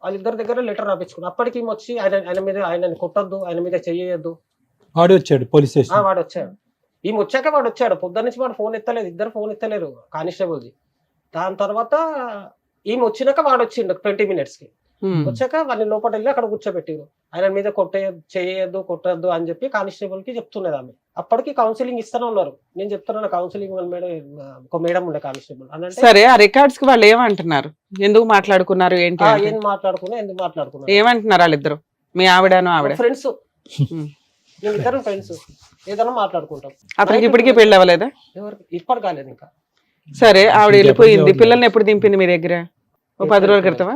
వాళ్ళిద్దరి దగ్గర లెటర్ రాపించుకున్నాను. అప్పటికి వచ్చి ఆయన మీద, ఆయనని కొట్టద్దు, ఆయన మీద చెయ్యొద్దు.
వాడు వచ్చాడు పోలీస్ స్టేషన్.
వాడు వచ్చాడు. ఈమె వచ్చాక వాడు వచ్చాడు. పొద్దున్న నుంచి వాడు ఫోన్ ఎత్తలేదు, ఇద్దరు ఫోన్ ఎత్తలేరు కానిస్టేబుల్ది. దాని తర్వాత ఈమె వచ్చినాక వాడు వచ్చిండు 20 minutes వచ్చాక వాళ్ళని లోపల వెళ్ళి అక్కడ కూర్చోబెట్టిరు. ఆయన మీద చేయొద్దు, కొట్టద్దు అని చెప్పి కానిస్టేబుల్ కి చెప్తున్నది ఆమె. అప్పటికి కౌన్సిలింగ్ ఇస్తూనే ఉన్నారు. నేను చెప్తున్నాను కౌన్సిలింగ్ మేడం, ఒక మేడం ఉండే కానిస్టేబుల్ అని.
సరే, ఆ రికార్డ్స్ కి వాళ్ళు ఏమంటున్నారు? ఎందుకు మాట్లాడుకున్నారు ఏంటి?
ఎందుకు మాట్లాడుకున్నారు
ఏమంటున్నారు వాళ్ళిద్దరు? మీ ఆవిడను ఆవిడ
ఫ్రెండ్స్, మేమిద్దరం ఫ్రెండ్స్, ఏదైనా మాట్లాడుకుంటాం.
అతనికి ఇప్పటికీ పెళ్ళి అవ్వలేదా?
ఇప్పటి కాలేదు ఇంకా.
సరే, ఆవిడ వెళ్ళిపోయింది. పిల్లల్ని ఎప్పుడు దింపింది మీ దగ్గర? 10 రోజుల క్రితమా?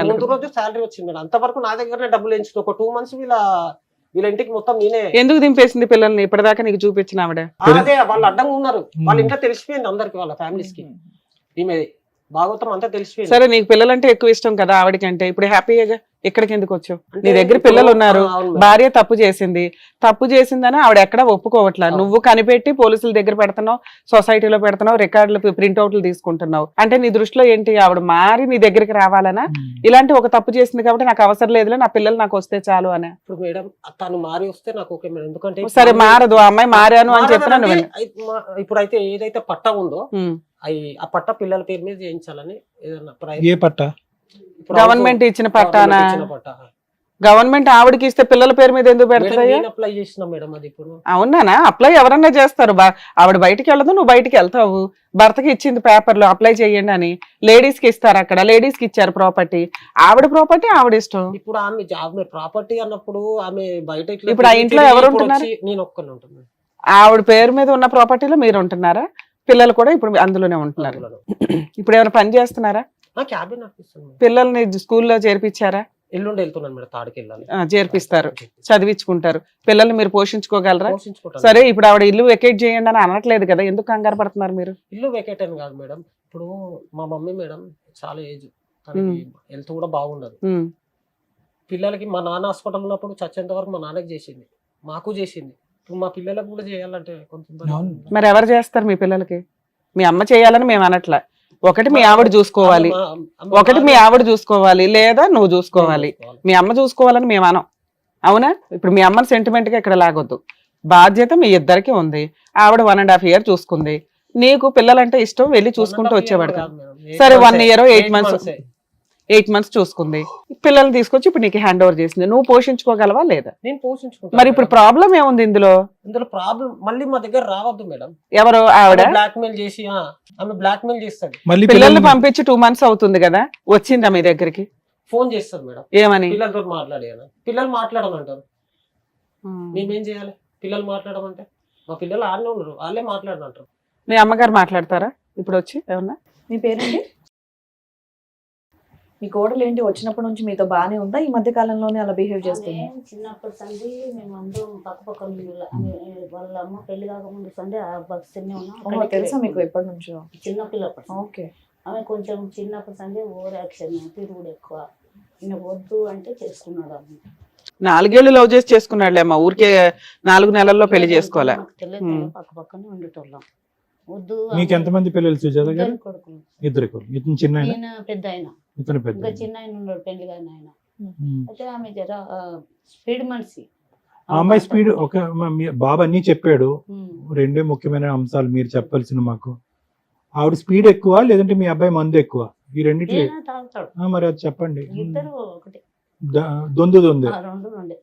ముందు రోజు శాలరీ వచ్చింది మేడం. అంతవరకు నా దగ్గర డబ్బులు ఎంచుకో. ఒక 2 months వీళ్ళ ఇంటికి మొత్తం నేనే.
ఎందుకు దింపేసింది పిల్లల్ని ఇప్పటిదాకా నీకు చూపించిన ఆవిడ?
అదే వాళ్ళు అడ్డంగా ఉన్నారు. వాళ్ళ ఇంట్లో తెలిసిపోయింది అందరికి, వాళ్ళ ఫ్యామిలీస్ కి ఈమె భాగవతం అంతా తెలిసిపోయింది.
సరే, నీకు పిల్లలంటే ఎక్కువ ఇష్టం కదా ఆవిడకంటే. ఇప్పుడు హ్యాపీగా ఇక్కడికి ఎందుకు వచ్చావు? నీ దగ్గర పిల్లలు ఉన్నారు, భార్య తప్పు చేసిందని ఆవిడ ఎక్కడ ఒప్పుకోవట్లా. నువ్వు కనిపెట్టి పోలీసుల దగ్గర పెడుతున్నావు, సొసైటీలో పెడుతున్నావు, రికార్డులు ప్రింట్అవుట్లు తీసుకుంటున్నావు. అంటే నీ దృష్టిలో ఏంటి? ఆవిడ మారి నీ దగ్గరికి రావాలనా? ఇలాంటి ఒక తప్పు చేసింది కాబట్టి నాకు అవసరం లేదులే, నా పిల్లలు నాకు వస్తే చాలు అని?
ఇప్పుడు మేడం తను మారి వస్తే నాకు ఓకే మేడం. ఎందుకంటే
సరే, మారదు ఆ అమ్మాయి, మారాను అని చెప్పినా నువ్వు.
ఇప్పుడైతే ఏదైతే పట్టా ఉందో ఆ పట్ట పిల్లల పేరు మీద చేయించాలని.
ఏ పట్ట?
గవర్నమెంట్ ఇచ్చిన పట్టానా? గవర్నమెంట్ ఆవిడకి ఇస్తే పిల్లల పేరు మీద ఎందుకు పెడతాయా?
అప్లై చేసిన మేడం అది ఇప్పుడు.
అవునానా? అప్లై ఎవరన్నా చేస్తారు. ఆవిడ బయటికి వెళ్ళదు, నువ్వు బయటికి వెళ్తావు. భర్తకి ఇచ్చింది పేపర్లు అప్లై చేయండి అని. లేడీస్ కి ఇస్తారు, అక్కడ లేడీస్ కి ఇచ్చారు ప్రాపర్టీ. ఆవిడ ప్రాపర్టీ ఆవిడ ఇష్టం.
ఇప్పుడు ఆమె ప్రాపర్టీ అన్నప్పుడు ఆమె బయట
ఇప్పుడు ఆ ఇంట్లో ఎవరు ఉంటున్నారు?
నేను ఒక్కనే ఉంటున్నాను.
ఆవిడ పేరు మీద ఉన్న ప్రాపర్టీలో మీరు ఉంటున్నారా? పిల్లలు కూడా ఇప్పుడు అందులోనే ఉంటున్నారు. ఇప్పుడు ఏమైనా పని చేస్తున్నారా?
Cabin officer.
పిల్లల్ని స్కూల్లో చేర్పించారా?
ఎల్లుండి వెళ్తున్నాను మేడం, తాడికి వెళ్ళాలి.
చేర్పిస్తారు, చదివించుకుంటారు. పిల్లల్ని మీరు పోషించుకోగలరా?
పోషించుకుంటాను.
సరే, ఇప్పుడు ఆవిడ ఇల్లు వెకేట్ చేయండి అని అనట్లేదు కదా, ఎందుకు కంగారు పడుతున్నారు మీరు?
ఇల్లు వెకేట్ అని కాదు మేడం, ఇప్పుడు మా మమ్మీ మేడం చాలా ఏజ్, హెల్త్ కూడా బాగుండదు. పిల్లలకి మా నాన్న హాస్పిటల్ ఉన్నప్పుడు చచ్చేంత వరకు మా నాన్నకి చేసింది, మాకు చేసింది. ఇప్పుడు మా పిల్లలకు కూడా చేయాలంటే కొంచెం.
మరి ఎవరు చేస్తారు మీ పిల్లలకి? మీ అమ్మ చేయాలని మేము అనట్లా. ఒకటి మీ ఆవిడ చూసుకోవాలి, ఒకటి మీ ఆవిడ చూసుకోవాలి, లేదా నువ్వు చూసుకోవాలి. మీ అమ్మ చూసుకోవాలని మేము అనం, అవునా? ఇప్పుడు మీ అమ్మని సెంటిమెంట్ గా ఇక్కడ లాగొద్దు. బాధ్యత మీ ఇద్దరికి ఉంది. ఆవిడ 1.5 year చూసుకుంది. నీకు పిల్లలంటే ఇష్టం, వెళ్ళి చూసుకుంటూ వచ్చేవాడు. సరే, 1 year 8 months చూసుకుంది. పిల్లల్ని తీసుకొచ్చి ఇప్పుడు నీకు హ్యాండ్ ఓవర్ చేసింది. నువ్వు పోషించుకోగలవా లేదా?
నేను పోషించుకుంటాను.
మరి ఇప్పుడు ప్రాబ్లం ఏముంది ఇందులో?
ప్రాబ్లం మళ్ళీ మా దగ్గర రావద్దు మేడం.
ఎవరు? ఆవిడ
బ్లాక్ మెయిల్ చేసి, ఆమె బ్లాక్ మెయిల్ చేస్తాడు.
పిల్లల్ని పంపించి 2 months అవుతుంది కదా, వచ్చిందా మీ దగ్గరికి?
ఫోన్ చేస్తారు మేడం.
ఏమని?
పిల్లలతో మాట్లాడాను. పిల్లలు మాట్లాడమంటారు. మేమేం చేయాలి? పిల్లలు మాట్లాడమంటే మా పిల్లలు ఆడనే ఉన్నారు, వాళ్ళే మాట్లాడమంటారు.
మీ అమ్మగారు మాట్లాడతారా ఇప్పుడు వచ్చి ఏమన్నా?
మీ పేరండి? మీ కోడలు ఏంటి వచ్చినప్పటి నుంచి మీతో బానే ఉందా? ఈ మధ్య కాలంలోనే అలా బిహేవ్ చేస్తుంది?
చిన్నప్పటి సంది మేము అందరం పక్క వాళ్ళ అమ్మ పెళ్లి కాకముందు సంది ఆ బస్సునే ఉన్నాం.
తెలుసా మీకు ఎప్పటి నుంచో?
చిన్నపిల్లప్పటి.
ఓకే.
ఆమె కొంచెం చిన్నప్పటి సంది ఓవర్ యాక్షన్, తిరుగుడు ఎక్కువ. ఈయన వద్దు అంటే చేసుకున్నాడు. ఆమె
4 years లవ్ చేసి చేసుకున్నాడులే అమ్మ, ఊరికే 4 నెలల్లో పెళ్లి చేసుకోవాలా?
తెలియదు, పక్క పక్కనే ఉండేటోళ్ళం. వద్దు.
మీకు ఎంతమంది పిల్లలు సుజాత గారు?
కొడుకులు.
2 కొడుకులు. ఇతను చిన్న ఆయన?
ఈయన పెద్ద ఆయన.
ఇతను పెద్ద.
ఇంకా చిన్న ఆయన ఉన్నాడు, పెళ్లి కానీ ఆయన. అయితే ఆమె జర స్పీడ్ మనిషి.
ఆ అమ్మాయి స్పీడ్. ఒక బాబు అన్ని చెప్పాడు. 2 ముఖ్యమైన అంశాలు మీరు చెప్పాల్సిన మాకు. ఆవిడ స్పీడ్ ఎక్కువ లేదంటే మీ అబ్బాయి మందు ఎక్కువ? ఈ రెండిట్లో
తాగుతాడు.
మరి అది చెప్పండి.
ఇద్దరు ఒకటి.
దొందు దొందు.
రెండు రెండే.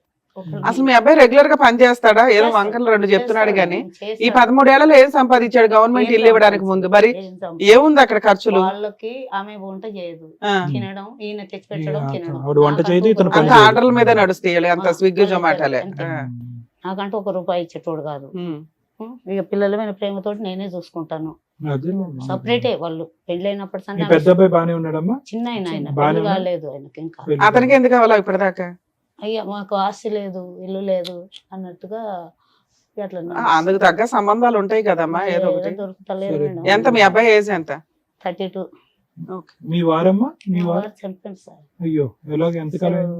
అసలు మీ అబ్బాయి రెగ్యులర్ గా పని చేస్తాడా? ఏదో వంకలు 2 చెప్తున్నాడు గానీ ఈ 13 ఏళ్లలో ఏం సంపాదించాడు గవర్నమెంట్ ఇల్లు ఇవ్వడానికి ముందు? మరి ఏముంది అక్కడ ఖర్చులు?
వాళ్ళకి ఆమె వంట చేయదు, తినడం, ఈయన తెచ్చి పెట్టడం, తినడం.
ఆవిడ వంట చేయదు, ఇతను
అంత ఆర్డర్ల మీద నడుస్తాయి, అంత స్విగ్గీ జొమాటోలే.
నాకంటే 1 రూపాయి ఇచ్చేటోడు కాదు. ఇక పిల్లల మీద ప్రేమతోటి నేనే చూసుకుంటాను. సపరేటే వాళ్ళు. పెళ్ళైనప్పటి సంది
పెద్ద అబ్బాయి బానే ఉన్నాడమ్మా?
చిన్న ఆయన పెళ్లి కాలేదు ఆయనకి ఇంకా.
అతనికి ఎందుకు కావాలా ఇప్పటిదాకా?
అయ్యా మాకు ఆస్తి లేదు, ఇల్లు లేదు అన్నట్టుగా అట్లా
అందుకు తగ్గ సంబంధాలు ఉంటాయి కదమ్మా, ఏదో ఒకటి.
దొరుకుతలేదు మేడం.
ఎంత మీ అబ్బాయి ఏజ్ ఎంత?
32.
మీ వారమ్మా? మీ వారు
చనిపోయింది సార్.
అయ్యో, ఎలాగ? ఎంతకాలం?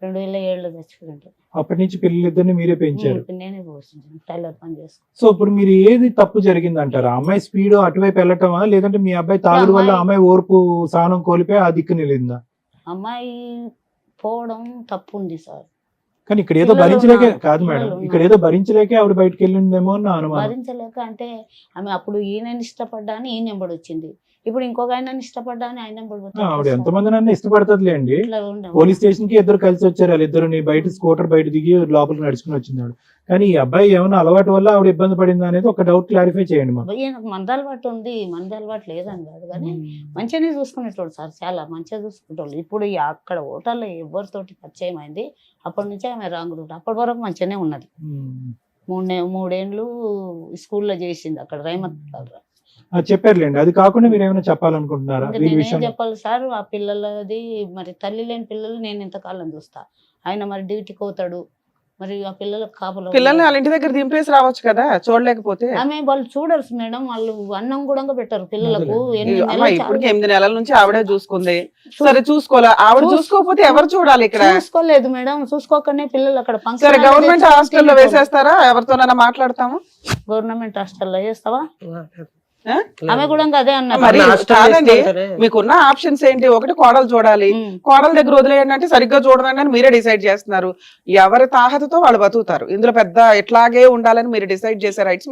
2007లో చచ్చిపోయింది.
అప్పటి నుంచి పిల్లలిద్దరిని మీరే పెంచారు?
నేనే పోషించాను, టైలర్ పని చేసుకున్నాను.
సో ఇప్పుడు మీరు ఏది తప్పు జరిగింది అంటారు? అమ్మాయి స్పీడ్ అటువైపు వెళ్ళటమా, లేదంటే మీ అబ్బాయి తాగుడు వల్ల అమ్మాయి ఓర్పు సహనం కోల్పోయి ఆ దిక్కు నిలిందా?
అమ్మాయి పోవడం తప్పు ఉంది సార్.
కానీ ఇక్కడ ఏదో భరించలేకే కాదు మేడం, ఇక్కడ ఏదో భరించలేకే ఆవిడ బయటకు వెళ్ళిందేమో అని నా అనుమానం.
భరించలేక అంటే ఆమె అప్పుడు ఈయనని ఇష్టపడ్డా అని ఈయన ఎంబడి వచ్చింది, ఇప్పుడు ఇంకొక ఆయనని ఇష్టపడ్డా అని ఆయన ఎంబడి.
ఆవిడ ఎంతమంది నన్ను ఇష్టపడుతుందిలేండి. పోలీస్ స్టేషన్ కి ఇద్దరు కలిసి వచ్చారు, వాళ్ళిద్దరు బయట స్కూటర్ బయట దిగి లోపలికి నడుచుకుని వచ్చింది ఆవిడ. కానీ ఈ అబ్బాయి ఏమైనా అలవాటు వల్ల ఆవిడ ఇబ్బంది పడిందా అనేది ఒక డౌట్ క్లారిఫై చేయండి మాకు.
ఈయనకు మంద అలవాటు ఉంది, మంద అలవాటు లేదని కాదు కానీ మంచిగానే చూసుకునేటోడు సార్, చాలా మంచిగా చూసుకునేటోళ్ళు. ఇప్పుడు అక్కడ హోటల్లో ఎవరితోటి పరిచయం అయింది, అప్పటి నుంచి ఆమె రాంగుడు. అప్పటి వరకు మంచిగానే ఉన్నది. 3 ఏళ్ళు స్కూల్లో చేసింది అక్కడ రైమత్.
చెప్పారులేండి. అది కాకుండా మీరు ఏమైనా చెప్పాలనుకుంటున్నారా?
నేనేం చెప్పాలి సార్, ఆ పిల్లలది మరి తల్లి లేని పిల్లలు నేను ఇంతకాలం చూస్తా, ఆయన మరి డ్యూటీకి పోతాడు, మరి ఆ పిల్లలకు కాపలా.
పిల్లల్ని వాళ్ళ ఇంటి దగ్గర దింపేసి రావచ్చు కదా, చూడలేకపోతే.
ఆమె వాళ్ళు చూడరు మేడం, వాళ్ళు అన్నం కూడా పెట్టారు పిల్లలకు.
ఇప్పుడు 8 నెలల నుంచి ఆవిడే చూసుకుంది, సరే చూసుకోలే. ఆవిడ చూసుకోకపోతే ఎవరు చూడాలి ఇక్కడ?
చూసుకోలేదు మేడం, చూసుకోకనే పిల్లలు అక్కడ
సరే గవర్నమెంట్ హాస్టల్లో వేసేస్తారా? ఎవరితోనైనా మాట్లాడతాము.
గవర్నమెంట్ హాస్టల్లో వేస్తావా? ఆమె కూడా అదే అన్నారు.
మరి కాదండి, మీకున్న ఆప్షన్స్ ఏంటి? ఒకటి కోడలు చూడాలి, కోడల దగ్గర వదిలేయండి అంటే సరిగ్గా చూడదండి అని మీరే డిసైడ్ చేస్తున్నారు. ఎవరి తాహతతో వాళ్ళు బతుకుతారు. ఇందులో పెద్ద ఇట్లాగే ఉండాలని మీరు డిసైడ్ చేసే రైట్స్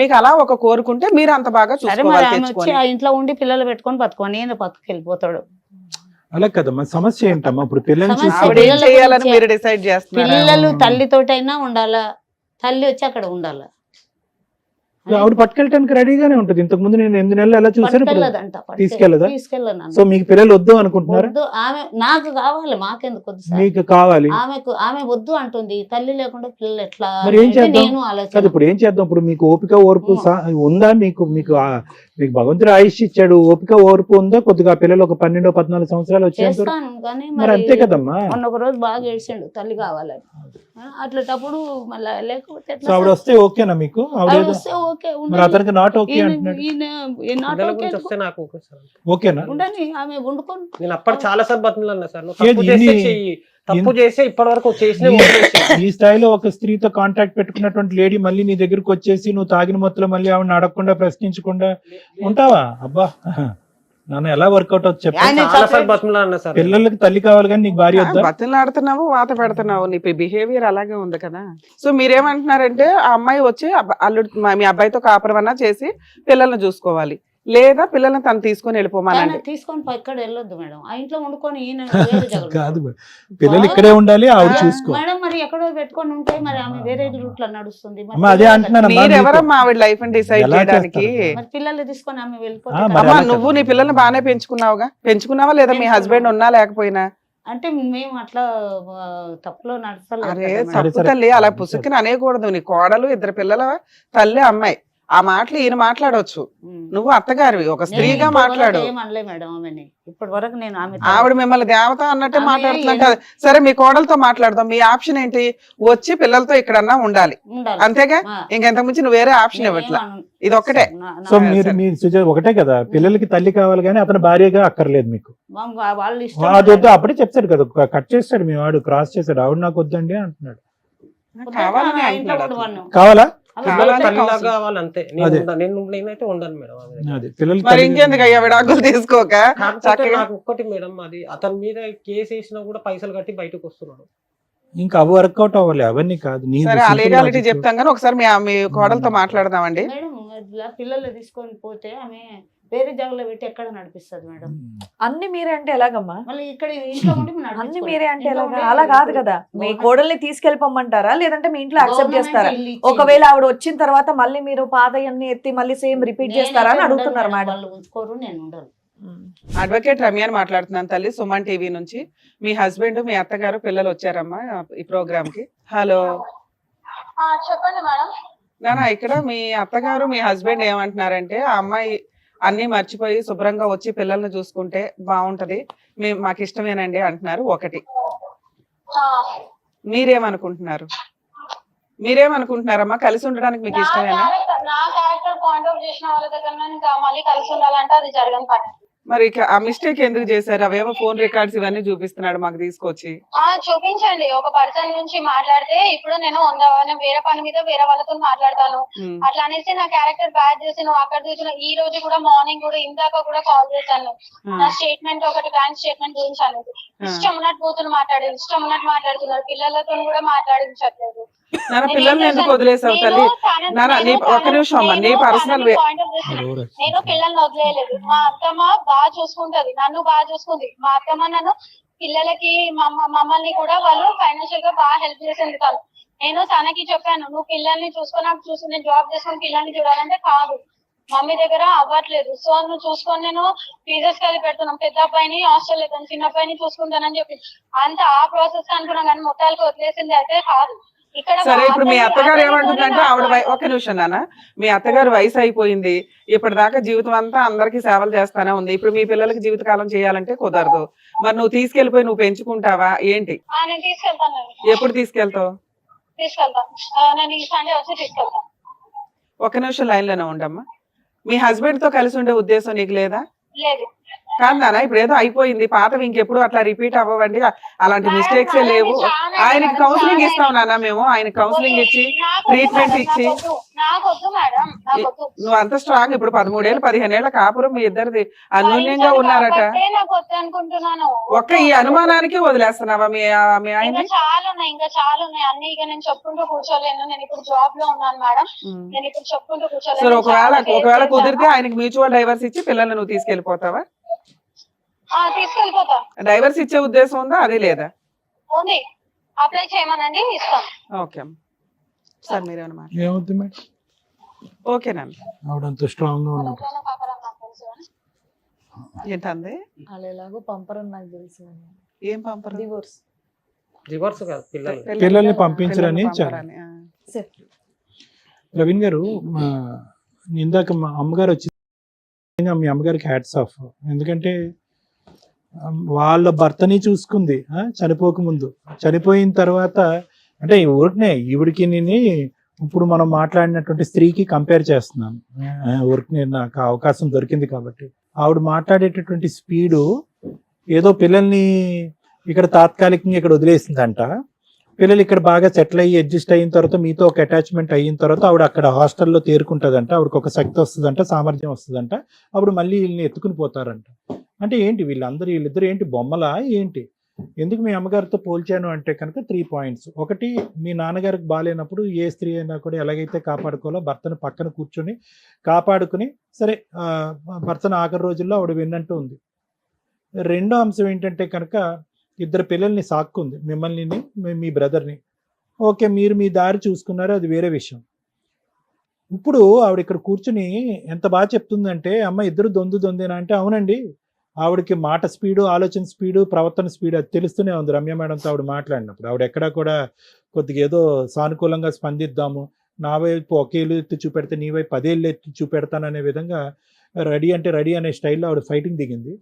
మీకు అలా ఒక కోరుకుంటే మీరు అంత బాగా చూసుకోవాలి.
ఆ ఇంట్లో ఉండి పిల్లలు పెట్టుకొని బతుకోని నేను పక్కకి వెళ్ళిపోతాడు.
అలా కదమ్మా, సమస్య ఏంటమ్మా? ఇప్పుడు పిల్లల్ని
సమస్య
చూసి
ఆవిడ ఏం
పిల్లల
చేయాలని
గురించే.
మీరు డిసైడ్ చేస్తున్నారు?
పిల్లలు తల్లితోటైనా ఉండాలా, తల్లి వచ్చి అక్కడ ఉండాలా.
ఆవిడ పట్టుకెళ్ళటానికి రెడీగానే ఉంటుంది. ఇంతకు ముందు నేను 8 నెలలు ఎలా చూసాను, ఇప్పుడు
పట్టుకెళ్ళదంట,
తీసుకెళ్ళదా?
తీసుకెళ్ళను.
సో మీకు పిల్లలు వద్దు అనుకుంటున్నారా?
వద్దు, ఆమె నాకు కావాలి, మాకెందుకు వద్దు సార్.
మీకు కావాలి.
ఆమె వద్దు అంటుంది. తల్లి లేకుండా పిల్లలు ఎట్లా
మరి ఏం
అంటే
చేద్దాం?
నేను
కాదు,
ఆలోచన.
ఇప్పుడు ఏం చేద్దాం? ఇప్పుడు మీకు ఓపిక ఓర్పు ఉందా? మీకు మీకు మీకు భగవంతుడు ఆయుష్ ఇచ్చాడు, ఓపిక ఓర్పు ఉందా? కొద్దిగా పిల్లలు ఒక 12-14 సంవత్సరాలు వచ్చేంత
చేస్తాను కానీ
మరి అంతే కదమ్మా.
మొన్న ఒక రోజు బాగా ఏడ్చిండు తల్లి కావాలని. అట్లటప్పుడు మళ్ళీ లేకపోతే ఎట్లా
సో ఆవిడ
సార్?
వస్తే ఓకేనా మీకు?
ఆవిడ
ఆవిడ
వస్తే ఓకే,
మరి
ఉండని.
అతనికి నాట్ ఓకే
ఈయన-
అంటున్నాడు.
ఈయన not
పిల్లల
okay
గురించి
అనుకో.
వస్తే నాకు ఓకే సార్.
ఓకేనా?
ఉండని, ఆమె వండుకొని.
నేను అప్పుడు చాలా సార్లు బతిమలాడినా సార్, నువ్వు
ఏది
తప్పు చేస్తే
ఇన్ని-
చెయ్యి, తప్పు చేస్తే ఇప్పటి వరకు చేసిన
ఈ స్థాయిలో ఒక స్త్రీతో కాంటాక్ట్ పెట్టుకున్నటువంటి లేడీ మళ్ళీ నీ దగ్గరకు వచ్చేసి నువ్వు తాగిన మొత్తంలో మళ్ళీ ఆవిడని అడగకుండా ప్రశ్నించకుండా ఉంటావా? అబ్బా, నాన్న ఎలా వర్కౌట్ అవుతుంది చెప్పు.
ఆయన
చాలా సార్లు బతిమలాడినా సార్.
పిల్లలకి తల్లి కావాలి కానీ నీకు భార్య వద్దా?
బతిలాడుతున్నావు, వాత పెడుతున్నావు, నీ బిహేవియర్ అలాగే ఉంది కదా. సో మీరేమంటున్నారంటే ఆ అమ్మాయి వచ్చి అల్లుడు మీ అబ్బాయితో కాపురమన్నా చేసి పిల్లల్ని చూసుకోవాలి, లేదా పిల్లల్ని తను తీసుకొని వెళ్ళిపోమానండి.
తను తీసుకొని ఎక్కడ వెళ్ళొద్దు మేడం, ఆ ఇంట్లో వండుకొని ఈయన వేరే జగలు.
కాదు మేడం. పిల్లలు ఇక్కడే ఉండాలి, ఆవిడ చూసుకో.
మేడం మరి ఎక్కడో పెట్టుకొని ఉంటే మరి ఆమె వేరే రూట్ లో నడుస్తుంది. మరి
అమ్మా, అదే అంటున్నానమ్మా.
మీరెవరమ్మా ఆవిడ లైఫ్ ని డిసైడ్
ఎలా
చేయడానికి?
చేస్తారు?
మరి పిల్లల్ని తీసుకొని ఆమె వెళ్ళిపోతే
ఆ, మరి
కదా.
అమ్మా
ఎలా
నువ్వు నీ పిల్లల్ని బాగానే పెంచుకున్నావుగా, పెంచుకున్నావా లేదా? మీ హస్బెండ్ ఉన్నా లేకపోయినా?
అంటే మేము అట్లా తప్పులో నడచలేదు
అరే
కదా మేడం.
సరే,
తప్పు తల్లి, అలా పుసుక్కుని అనేకూడదు. నీ కోడలు, 2 పిల్లల తల్లి, అమ్మాయి, ఆ మాటలు ఈయన మాట్లాడవచ్చు.
ఉమ్.
నువ్వు అత్తగారివి, ఒక
నేను
స్త్రీగా
ఇప్పటి వరకు
మాట్లాడు.
ఏం అనలే మేడం ఆమెని. ఇప్పటి వరకు నేను ఆమె
ఆవిడ మిమ్మల్ని దేవత అన్నట్టే
ఆమె
మాట్లాడుతున్నట్టు. సరే మీ కోడలతో మాట్లాడదాం. మీ ఆప్షన్ ఏంటి? వచ్చి పిల్లలతో ఇక్కడన్నా ఉండాలి,
ఉండాలి.
అంతేగా?
ఆ.
ఇంకెంతకు మించి నువ్వు వేరే ఆప్షన్ ఇవ్వట్లా. ఇది ఒక్కటే.
సో మీరు సుజాత ఒకటే కదా, పిల్లలకి తల్లి కావాలి కానీ అతను భార్యగా అక్కర్లేదు మీకు.
వాళ్ళు
అది వద్దు, అప్పుడే చెప్తాడు కదా, కట్ చేస్తాడు మీ వాడు, క్రాస్ చేస్తాడు. ఆవిడ నాకు వద్దండి అంటున్నాడు.
కావాలని అంటున్నాడు అతను.
కావాలా?
కావాలని
తల్లిలాగా
కౌన్సిలింగ్.
కావాలి అంతే.
అదే.
నేనైతే ఉండను మేడం ఆమె దగ్గర.
అది పిల్లలకి
మరి
తల్లి-
ఇంకెందుకు అయ్యా విడాకులు తీసుకోక
కాకపోతే
చక్కగా.
నాకు ఒక్కటి మేడం, అది అతని మీద కేసు వేసినా కూడా పైసలు కట్టి బయటకు వస్తున్నాడు.
ఇంకా అవి వర్కౌట్ అవ్వాలి, అవన్నీ కాదు. నీ
సరే ఆ
simple
లీగాలిటీ
logic.
చెప్తాం కానీ ఒకసారి మీ కోడలతో మాట్లాడదామండి.
మేడం ఇట్లా పిల్లలు తీసుకొని పోతే ఆమె వేరే జాగలో పెట్టి ఎక్కడ నడిపిస్తుంది మేడం.
అన్ని మీరే అంటే ఎలాగమ్మా?
మళ్ళీ ఇక్కడ ఇంట్లో ఉండి మేము
అన్ని
నడిపించుకోవాలి.
మీరే అంటే
ఇంట్లో
ఎలాగా?
ఉండి
అలా కాదు కదా, మీ
గవర్నమెంట్
కోడల్ని తీసుకెళ్ళిపోమంటారా లేదంటే మీ ఇంట్లో యాక్సెప్ట్
గవర్నమెంట్
చేస్తారా?
ఇల్లు ఇచ్చింది.
ఒకవేళ ఆవిడ వచ్చిన తర్వాత మళ్ళీ మీరు పాతయన్ని ఎత్తి మళ్ళీ సేమ్ రిపీట్
నేనైతే
చేస్తారా అని
ఉండను
అడుగుతున్నారు
మేడం.
మేడం.
వాళ్ళు ఉంచుకోరు, నేను ఉండను.
అడ్వకేట్ రమ్యాని మాట్లాడుతున్నాను తల్లి, సుమన్ టీవీ నుంచి. మీ హస్బెండ్, మీ అత్తగారు, పిల్లలు వచ్చారమ్మా ఈ ప్రోగ్రామ్ కి. హలో
చెప్పండి మేడం.
నానా, ఇక్కడ మీ అత్తగారు, మీ హస్బెండ్ ఏమంటున్నారంటే ఆ అమ్మాయి అన్ని మర్చిపోయి శుభ్రంగా వచ్చి పిల్లల్ని చూసుకుంటే బాగుంటది, మాకు ఇష్టమేనండి అంటున్నారు. ఒకటి, మీరేమనుకుంటున్నారు? మీరేమనుకుంటున్నారమ్మా? కలిసి ఉండడానికి మీకు ఇష్టమేనా?
నా క్యారెక్టర్ పాయింట్ ఆఫ్ చేసిన వాళ్ళ దగ్గర ఇంకా మళ్ళీ కలిసి ఉండాలంటే అది జరగని పని.
మరి ఇక ఆ మిస్టేక్ ఎందుకు చేశారు? అవేమో ఫోన్ రికార్డ్స్ ఇవన్నీ చూపిస్తున్నాడు మాకు తీసుకొచ్చి.
చూపించండి. ఒక పర్సన్ నుంచి మాట్లాడితే ఇప్పుడు నేను వేరే పని మీద వేరే వాళ్ళతో మాట్లాడతాను, అట్లా అనేసి నా క్యారెక్టర్ బ్యాడ్ చేసి నువ్వు అక్కడ చూసిన. ఈ రోజు కూడా మార్నింగ్ కూడా ఇందాక కూడా కాల్ చేశాను, నా స్టేట్మెంట్ ఒకటి బ్యాంక్ స్టేట్మెంట్ గురించి అనేది. ఇష్టం ఉన్నట్టు కూతురు మాట్లాడేది, ఇష్టం ఉన్నట్టు మాట్లాడుతున్నారు, పిల్లలతో కూడా మాట్లాడించట్లేదు.
నాన్న, పిల్లల్ని ఎందుకు వదిలేసావు తల్లి? నాన్న, ఒక నిమిషం అమ్మా, నీ పర్సనల్
నేను పిల్లల్ని వదిలేయలేదు. మా అత్తమ్మ బాగా చూసుకుంటది, నన్ను బాగా చూసుకుంది. మా అత్తమ్మ నన్ను పిల్లలకి మమ్మల్ని కూడా వాళ్ళు ఫైనాన్షియల్ గా బాగా హెల్ప్ చేసింది. తను నేను తనకి చెప్పాను, నువ్వు పిల్లల్ని చూసుకొని నాకు చూసి నేను జాబ్ చేసుకొని పిల్లల్ని చూడాలంటే కాదు, మమ్మీ దగ్గర అవ్వట్లేదు, సో నువ్వు చూసుకొని నేను ఫీజెస్ కలిపి పెడుతున్నాం. పెద్ద అబ్బాయిని హాస్టల్ లేదు, చిన్న అబ్బాయిని చూసుకుంటానని చెప్పి అంత ఆ ప్రాసెస్ అనుకున్నాం, కానీ మొత్తాలకు వదిలేసింది అయితే కాదు.
సరే, ఇప్పుడు మీ అత్తగారు ఏమంటుందంటే ఆవిడ ఒక నిమిషం నాన్న, మీ అత్తగారు వయసు అయిపోయింది, ఇప్పటిదాకా జీవితం అంతా అందరికి సేవలు చేస్తానే ఉంది, ఇప్పుడు మీ పిల్లలకి జీవితకాలం చేయాలంటే కుదరదు. మరి నువ్వు తీసుకెళ్లిపోయి నువ్వు పెంచుకుంటావా ఏంటి?
నేను తీసుకెళ్తాను.
ఎప్పుడు తీసుకెళ్తావు?
తీసుకెళ్తాను, నేను ఈ సండే వచ్చి తీసుకెళ్తాను.
ఒక నిమిషం లైన్ లోనే ఉండమ్మా. మీ హస్బెండ్ తో కలిసి ఉండే ఉద్దేశం నీకు లేదా?
లేదు.
కాదు నాన్న, ఇప్పుడు ఏదో అయిపోయింది, పాతవి ఇంకెప్పుడు అట్లా రిపీట్ అవ్వండి, అలాంటి మిస్టేక్స్ లేవు. ఆయనకి కౌన్సిలింగ్ ఇస్తాం నాన్న మేము, ఆయన కౌన్సిలింగ్ ఇచ్చి ట్రీట్మెంట్ ఇచ్చి. నువ్వు అంత స్ట్రాంగ్, ఇప్పుడు 13 ఏళ్ళు 15 ఏళ్ల కాపురం మీ ఇద్దరిది అన్యోన్యంగా ఉన్నారట. ఒక్క ఈ అనుమానానికి వదిలేస్తున్నావా మీ ఆయన?
చాలా ఉన్నాయి, ఇంకా చాలా ఉన్నాయి అన్ని. ఇక నేను చెప్పుకుంటూ కూర్చోలేను, నేను ఇప్పుడు జాబ్ లో ఉన్నాను మేడం, నేను ఇప్పుడు చెప్పుకుంటూ కూర్చోలేను.
సరే, ఒకవేళ కుదిరితే ఆయనకి మ్యూచువల్ డైవర్స్ ఇచ్చి పిల్లల్ని నువ్వు తీసుకెళ్లిపోతావా?
తీసుకెళ్ళిపోతా.
డైవర్స్ ఇచ్చే ఉద్దేశం ఉందా? అదే లేదా?
ఉంది, అప్లై చేయమనండి, ఇస్తాం.
ఓకే సార్, మీరేమైనా మాట్లాడారు?
ఏమవుతుంది మేడం?
ఓకేనండి.
ఆవిడంత స్ట్రాంగ్ గా ఉన్నప్పుడు
ఏంటంది?
వాళ్ళు ఎలాగో పంపరని నాకు తెలుసు.
ఏం పంపరు?
డివోర్స్.
రివర్స్ కాదు, పిల్లలు
పిల్లల్ని పంపించరని
పంపరని, ఆ.
ప్రవీణ్ గారు, ఇందాక మా అమ్మగారు వచ్చి మీ అమ్మగారికి హ్యాట్స్ ఆఫ్. ఎందుకంటే వాళ్ళ భర్తని చూసుకుంది చనిపోకముందు. చనిపోయిన తర్వాత అంటే ఊరికనే ఈవిడికి నేను ఇప్పుడు మనం మాట్లాడినటువంటి స్త్రీకి కంపేర్ చేస్తున్నాను. ఊరికి నాకు అవకాశం దొరికింది కాబట్టి. ఆవిడ మాట్లాడేటటువంటి స్పీడు ఏదో పిల్లల్ని ఇక్కడ తాత్కాలికంగా ఇక్కడ వదిలేసిందంట. పిల్లలు ఇక్కడ బాగా సెటిల్ అయ్యి అడ్జస్ట్ అయిన తర్వాత మీతో ఒక అటాచ్మెంట్ అయిన తర్వాత ఆవిడ అక్కడ హాస్టల్లో తేరుకుంటుందంట. ఆవిడకి ఒక శక్తి వస్తుందంట, సామర్థ్యం వస్తుందంట. అప్పుడు మళ్ళీ వీళ్ళని ఎత్తుకుని పోతారంట. అంటే ఏంటి వీళ్ళిద్దరు ఏంటి బొమ్మలా ఏంటి? ఎందుకు మీ అమ్మగారితో పోల్చాను అంటే కనుక 3 పాయింట్స్. ఒకటి, మీ నాన్నగారికి బాగాలేనప్పుడు ఏ స్త్రీ అయినా కూడా ఎలాగైతే కాపాడుకోవాలో భర్తను పక్కన కూర్చొని కాపాడుకుని సరే భర్తను ఆఖరి రోజుల్లో ఆవిడ విన్నట్టు ఉంది. రెండో అంశం ఏంటంటే కనుక ఇద్దరు పిల్లల్ని సాక్కుంది, మిమ్మల్ని మీ బ్రదర్ని. ఓకే, మీరు మీ దారి చూసుకున్నారు, అది వేరే విషయం. ఇప్పుడు ఆవిడ ఇక్కడ కూర్చుని ఎంత బాగా చెప్తుందంటే, అమ్మ ఇద్దరు దొందేనా అంటే, అవునండి, ఆవిడకి మాట స్పీడు, ఆలోచన స్పీడు, ప్రవర్తన స్పీడు అది తెలుస్తూనే ఉంది. రమ్య మేడంతో ఆవిడ మాట్లాడినప్పుడు ఆవిడ ఎక్కడా కూడా కొద్దిగా ఏదో సానుకూలంగా స్పందిద్దాము, నా వైపు ఒకేళ్ళు ఎత్తి చూపెడితే నీ వైపు 10 ఏళ్ళు ఎత్తి చూపెడతాననే విధంగా రెడీ అంటే రెడీ అనే స్టైల్లో ఆవిడ ఫైటింగ్ దిగింది.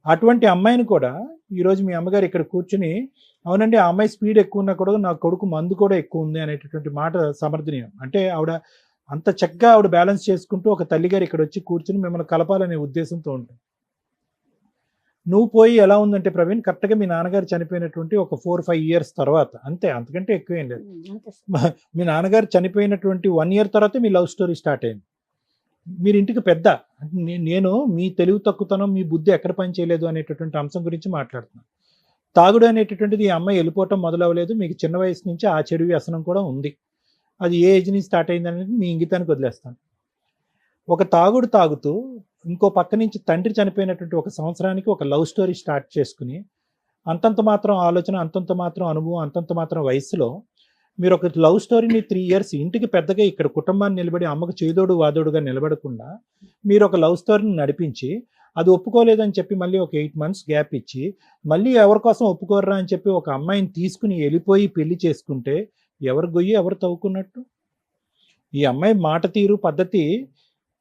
అటువంటి అమ్మాయిని కూడా ఈరోజు మీ అమ్మగారు ఇక్కడ కూర్చుని, అవునండి ఆ అమ్మాయి స్పీడ్ ఎక్కువ ఉన్నా కూడా నా కొడుకు మందు కూడా ఎక్కువ ఉంది అనేటటువంటి మాట సమర్థనీయం. అంటే ఆవిడ అంత చక్కగా ఆవిడ బ్యాలెన్స్ చేసుకుంటూ ఒక తల్లిగారు ఇక్కడ వచ్చి కూర్చుని మిమ్మల్ని కలపాలనే ఉద్దేశంతో ఉంటుంది. నువ్వు పోయి ఎలా ఉందంటే ప్రవీణ్, కరెక్ట్గా మీ నాన్నగారు చనిపోయినటువంటి ఒక 4-5 ఇయర్స్ తర్వాత, అంతే, అంతకంటే ఎక్కువేం లేదు. మీ నాన్నగారు చనిపోయినటువంటి 1 ఇయర్ తర్వాత మీ లవ్ స్టోరీ స్టార్ట్ అయింది. మీరు ఇంటికి పెద్ద. నేను మీ తెలివి తక్కువతనం, మీ బుద్ధి ఎక్కడ పని చేయలేదు అనేటటువంటి అంశం గురించి మాట్లాడుతున్నాను. తాగుడు అనేటటువంటిది ఈ అమ్మాయి వెళ్ళిపోవటం మొదలవ్వలేదు. మీకు చిన్న వయసు నుంచి ఆ చెడు వ్యసనం కూడా ఉంది. అది ఏ ఏజ్ నుంచి స్టార్ట్ అయింది అనేది మీ ఇంగితానికి వదిలేస్తాను. ఒక తాగుడు తాగుతూ ఇంకో పక్క నుంచి తండ్రి చనిపోయినటువంటి 1 సంవత్సరానికి ఒక లవ్ స్టోరీ స్టార్ట్ చేసుకుని, అంతంత మాత్రం ఆలోచన, అంతంత మాత్రం అనుభవం, అంతంత మాత్రం వయసులో మీరు ఒక లవ్ స్టోరీని 3 ఇయర్స్ ఇంటికి పెద్దగా ఇక్కడ కుటుంబాన్ని నిలబడి అమ్మకు చేదోడు వాదోడుగా నిలబడకుండా మీరు ఒక లవ్ స్టోరీని నడిపించి, అది ఒప్పుకోలేదని చెప్పి మళ్ళీ ఒక 8 months గ్యాప్ ఇచ్చి, మళ్ళీ ఎవరి కోసం ఒప్పుకోర్రా అని చెప్పి ఒక అమ్మాయిని తీసుకుని వెళ్ళిపోయి పెళ్లి చేసుకుంటే ఎవరు గొయ్యి ఎవరు తవ్వుకున్నట్టు? ఈ అమ్మాయి మాట తీరు పద్ధతి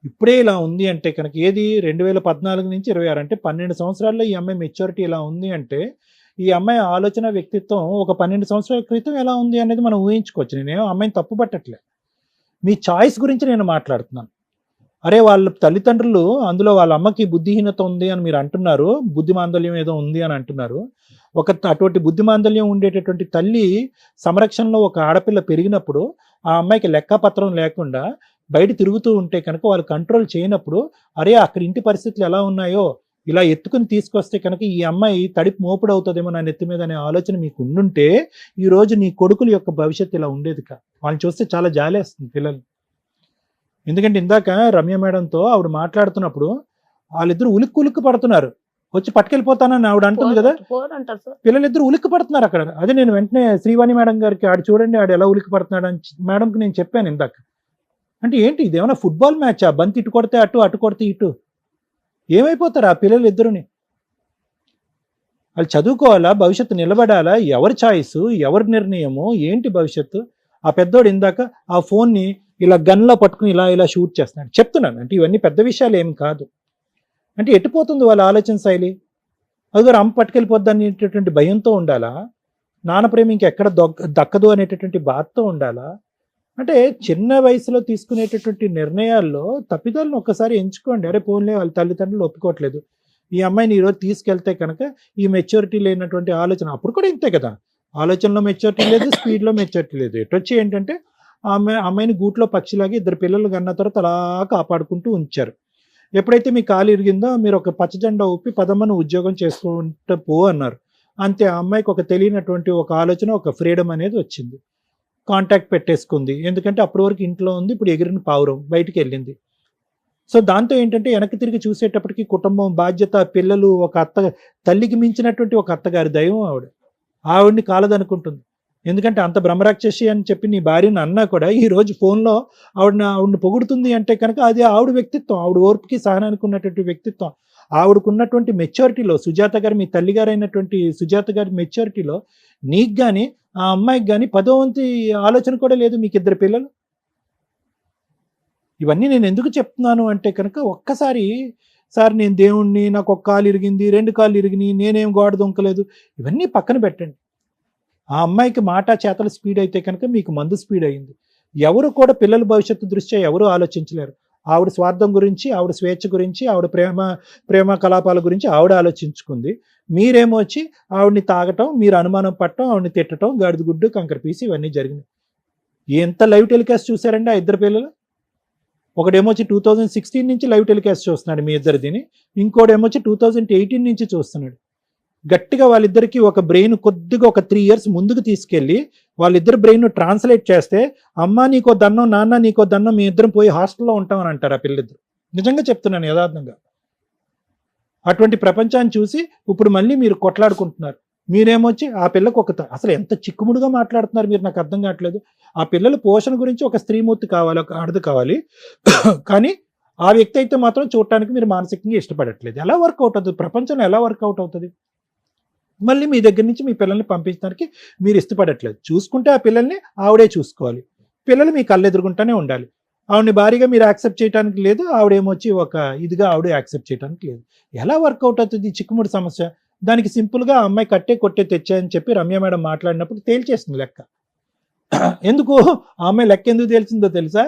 ఇప్పుడే ఇలా ఉంది అంటే కనుక, ఏది 2014 నుంచి 26 అంటే 12 సంవత్సరాల్లో ఈ అమ్మాయి మెచ్యూరిటీ ఇలా ఉంది అంటే, ఈ అమ్మాయి ఆలోచన వ్యక్తిత్వం ఒక 12 సంవత్సరాల క్రితం ఎలా ఉంది అనేది మనం ఊహించుకోవచ్చు. నేనేమో అమ్మాయిని తప్పు పట్టట్లే, మీ చాయిస్ గురించి నేను మాట్లాడుతున్నాను. అరే వాళ్ళ తల్లిదండ్రులు అందులో వాళ్ళ అమ్మకి బుద్ధిహీనత ఉంది అని మీరు అంటున్నారు, బుద్ధిమాందల్యం ఏదో ఉంది అని అంటున్నారు. అటువంటి బుద్ధిమాందల్యం ఉండేటటువంటి తల్లి సంరక్షణలో ఒక ఆడపిల్ల పెరిగినప్పుడు ఆ అమ్మాయికి లెక్కపత్రం లేకుండా బయట తిరుగుతూ ఉంటే కనుక వాళ్ళు కంట్రోల్ చేయనప్పుడు, అరే అక్కడ ఇంటి పరిస్థితులు ఎలా ఉన్నాయో ఇలా ఎత్తుకుని తీసుకొస్తే కనుక ఈ అమ్మాయి తడిపి మోపుడు అవుతుందేమో నా నెత్తి మీద అనే ఆలోచన మీకు ఉండుంటే ఈరోజు నీ కొడుకుల యొక్క భవిష్యత్తు ఇలా ఉండేది కా. వాళ్ళని చూస్తే చాలా జాలేస్తుంది పిల్లలు. ఎందుకంటే ఇందాక రమ్య మేడంతో ఆవిడ మాట్లాడుతున్నప్పుడు వాళ్ళిద్దరు ఉలిక్కు పడుతున్నారు, వచ్చి పట్టుకెళ్ళిపోతానని ఆవిడ అంటుంది కదా, పిల్లలిద్దరు ఉలిక్కి పడుతున్నారు అక్కడ. అదే నేను వెంటనే శ్రీవాణి మేడం గారికి ఆడు చూడండి ఆడు ఎలా ఉలిక్కి పడుతున్నాడు అని మేడంకి నేను చెప్పాను ఇందాక. అంటే ఏంటి ఇది, ఏమైనా ఫుట్బాల్ మ్యాచా? బంతి ఇటు కొడితే అటు, అటు కొడితే ఇటు, ఏమైపోతారు ఆ పిల్లలు ఇద్దరుని? వాళ్ళు చదువుకోవాలా, భవిష్యత్తు నిలబడాలా, ఎవరి ఛాయిస్, ఎవరి నిర్ణయము, ఏంటి భవిష్యత్తు? ఆ పెద్దోడు ఇందాక ఆ ఫోన్ని ఇలా గన్లో పట్టుకుని ఇలా ఇలా షూట్ చేస్తున్నాడు. చెప్తున్నాను అంటే ఇవన్నీ పెద్ద విషయాలు ఏం కాదు. అంటే ఎట్టుపోతుంది వాళ్ళ ఆలోచన శైలి? అది అమ్మ పట్టుకెళ్ళిపోద్ది అనేటటువంటి భయంతో ఉండాలా? నాన్న ప్రేమ ఇంకెక్కడ దక్కదు అనేటటువంటి బాధతో ఉండాలా? అంటే చిన్న వయసులో తీసుకునేటటువంటి నిర్ణయాల్లో తప్పిదాలను ఒక్కసారి ఎంచుకోండి. అరే పోన్లే వాళ్ళ తల్లిదండ్రులు ఒప్పుకోవట్లేదు, ఈ అమ్మాయిని ఈరోజు తీసుకెళ్తే కనుక ఈ మెచ్యూరిటీ లేనటువంటి ఆలోచన, అప్పుడు కూడా ఇంతే కదా, ఆలోచనలో మెచ్యూరిటీ లేదు, స్పీడ్లో మెచ్యూరిటీ లేదు. ఎటొచ్చి ఏంటంటే అమ్మాయిని గూట్లో పక్షిలాగా ఇద్దరు పిల్లలు కన్న తర్వాత అలా కాపాడుకుంటూ ఉంచారు. ఎప్పుడైతే మీ కాలు ఇరిగిందో మీరు ఒక పచ్చజెండా ఊపి పదమ్మను ఉద్యోగం చేసుకుంటూ పో అన్నారు. అంతే, ఆ అమ్మాయికి ఒక తెలియనటువంటి ఒక ఆలోచన, ఒక ఫ్రీడమ్ అనేది వచ్చింది. కాంటాక్ట్ పెట్టేసుకుంది. ఎందుకంటే అప్పటి వరకు ఇంట్లో ఉంది, ఇప్పుడు ఎగిరిన పావురం బయటికి వెళ్ళింది. సో దాంతో ఏంటంటే వెనక్కి తిరిగి చూసేటప్పటికి కుటుంబం, బాధ్యత, పిల్లలు, ఒక అత్త, తల్లికి మించినటువంటి ఒక అత్తగారి దైవం ఆవిడ్ని కాలదనుకుంటుంది. ఎందుకంటే అంత బ్రహ్మరాక్షసి అని చెప్పి నీ భార్యను అన్నా కూడా ఈ రోజు ఫోన్లో ఆవిడని పొగుడుతుంది అంటే కనుక అది ఆవిడ వ్యక్తిత్వం, ఆవిడ ఓర్పుకి సహనానికి ఉన్నటువంటి వ్యక్తిత్వం, ఆవిడకున్నటువంటి మెచ్యూరిటీలో, సుజాత గారు మీ తల్లిగారు అయినటువంటి సుజాత గారి మెచ్యూరిటీలో నీకు కానీ ఆ అమ్మాయికి కానీ 10వ వంతు ఆలోచన కూడా లేదు. మీకు 2 పిల్లలు. ఇవన్నీ నేను ఎందుకు చెప్తున్నాను అంటే కనుక ఒక్కసారి సార్ నేను దేవుణ్ణి, నాకు 1 కాలు ఇరిగింది, 2 కాళ్ళు ఇరిగినాయి, నేనేం గోడ దొంకలేదు, ఇవన్నీ పక్కన పెట్టండి. ఆ అమ్మాయికి మాట చేతల స్పీడ్ అయితే కనుక మీకు మందు స్పీడ్ అయింది. ఎవరు కూడా పిల్లల భవిష్యత్తు దృష్ట్యా ఎవరు ఆలోచించలేరు. ఆవిడ స్వార్థం గురించి, ఆవిడ స్వేచ్ఛ గురించి, ఆవిడ ప్రేమ కలాపాల గురించి ఆవిడ ఆలోచించుకుంది. మీరేమో వచ్చి ఆవిడని తాగటం, మీరు అనుమానం పట్టడం, ఆవిడని తిట్టడం, గాడిద గుడ్డు కంకర పీసి ఇవన్నీ జరిగినాయి. ఎంత లైవ్ టెలికాస్ట్ చూసారండి ఆ 2 పిల్లలు? ఒకడేమో వచ్చి 2016 నుంచి లైవ్ టెలికాస్ట్ చూస్తున్నాడు మీ ఇద్దరిదిని, ఇంకోడేమో వచ్చి 2018 నుంచి చూస్తున్నాడు. గట్టిగా వాళ్ళిద్దరికి ఒక బ్రెయిన్ కొద్దిగా ఒక 3 years ముందుకు తీసుకెళ్ళి వాళ్ళిద్దరు బ్రెయిన్ ట్రాన్స్లేట్ చేస్తే అమ్మ నీకో దన్నం, నాన్న నీకో దన్నం, మీ ఇద్దరం పోయి హాస్టల్లో ఉంటామని అంటారు ఆ పిల్లిద్దరు. నిజంగా చెప్తున్నాను యథార్థంగా. అటువంటి ప్రపంచాన్ని చూసి ఇప్పుడు మళ్ళీ మీరు కొట్లాడుకుంటున్నారు. మీరేమొచ్చి ఆ పిల్లకు అసలు ఎంత చిక్కుముడుగా మాట్లాడుతున్నారు మీరు, నాకు అర్థం కావట్లేదు. ఆ పిల్లల పోషణ గురించి ఒక స్త్రీమూర్తి కావాలి, ఒక ఆడది కావాలి, కానీ ఆ వ్యక్తి అయితే మాత్రం చూడటానికి మీరు మానసికంగా ఇష్టపడట్లేదు. ఎలా వర్కౌట్ అవుతుంది? ప్రపంచంలో ఎలా వర్కౌట్ అవుతుంది? మళ్ళీ మీ దగ్గర నుంచి మీ పిల్లల్ని పంపించడానికి మీరు ఇష్టపడట్లేదు. చూసుకుంటే ఆ పిల్లల్ని ఆవిడే చూసుకోవాలి, పిల్లలు మీ కళ్ళెదురుగుంటానే ఉండాలి. ఆవిడని భారీగా మీరు యాక్సెప్ట్ చేయడానికి లేదు, ఆవిడేమొచ్చి ఒక ఇదిగా ఆవిడే యాక్సెప్ట్ చేయడానికి లేదు. ఎలా వర్కౌట్ అవుతుంది చిక్కుముడి సమస్య? దానికి సింపుల్గా ఆ అమ్మాయి కట్టే కొట్టే తెచ్చాయని చెప్పి రమ్య మేడం మాట్లాడినప్పుడు తేల్చేసింది లెక్క. ఎందుకు ఆ అమ్మాయి లెక్క ఎందుకు తేల్చిందో తెలుసా?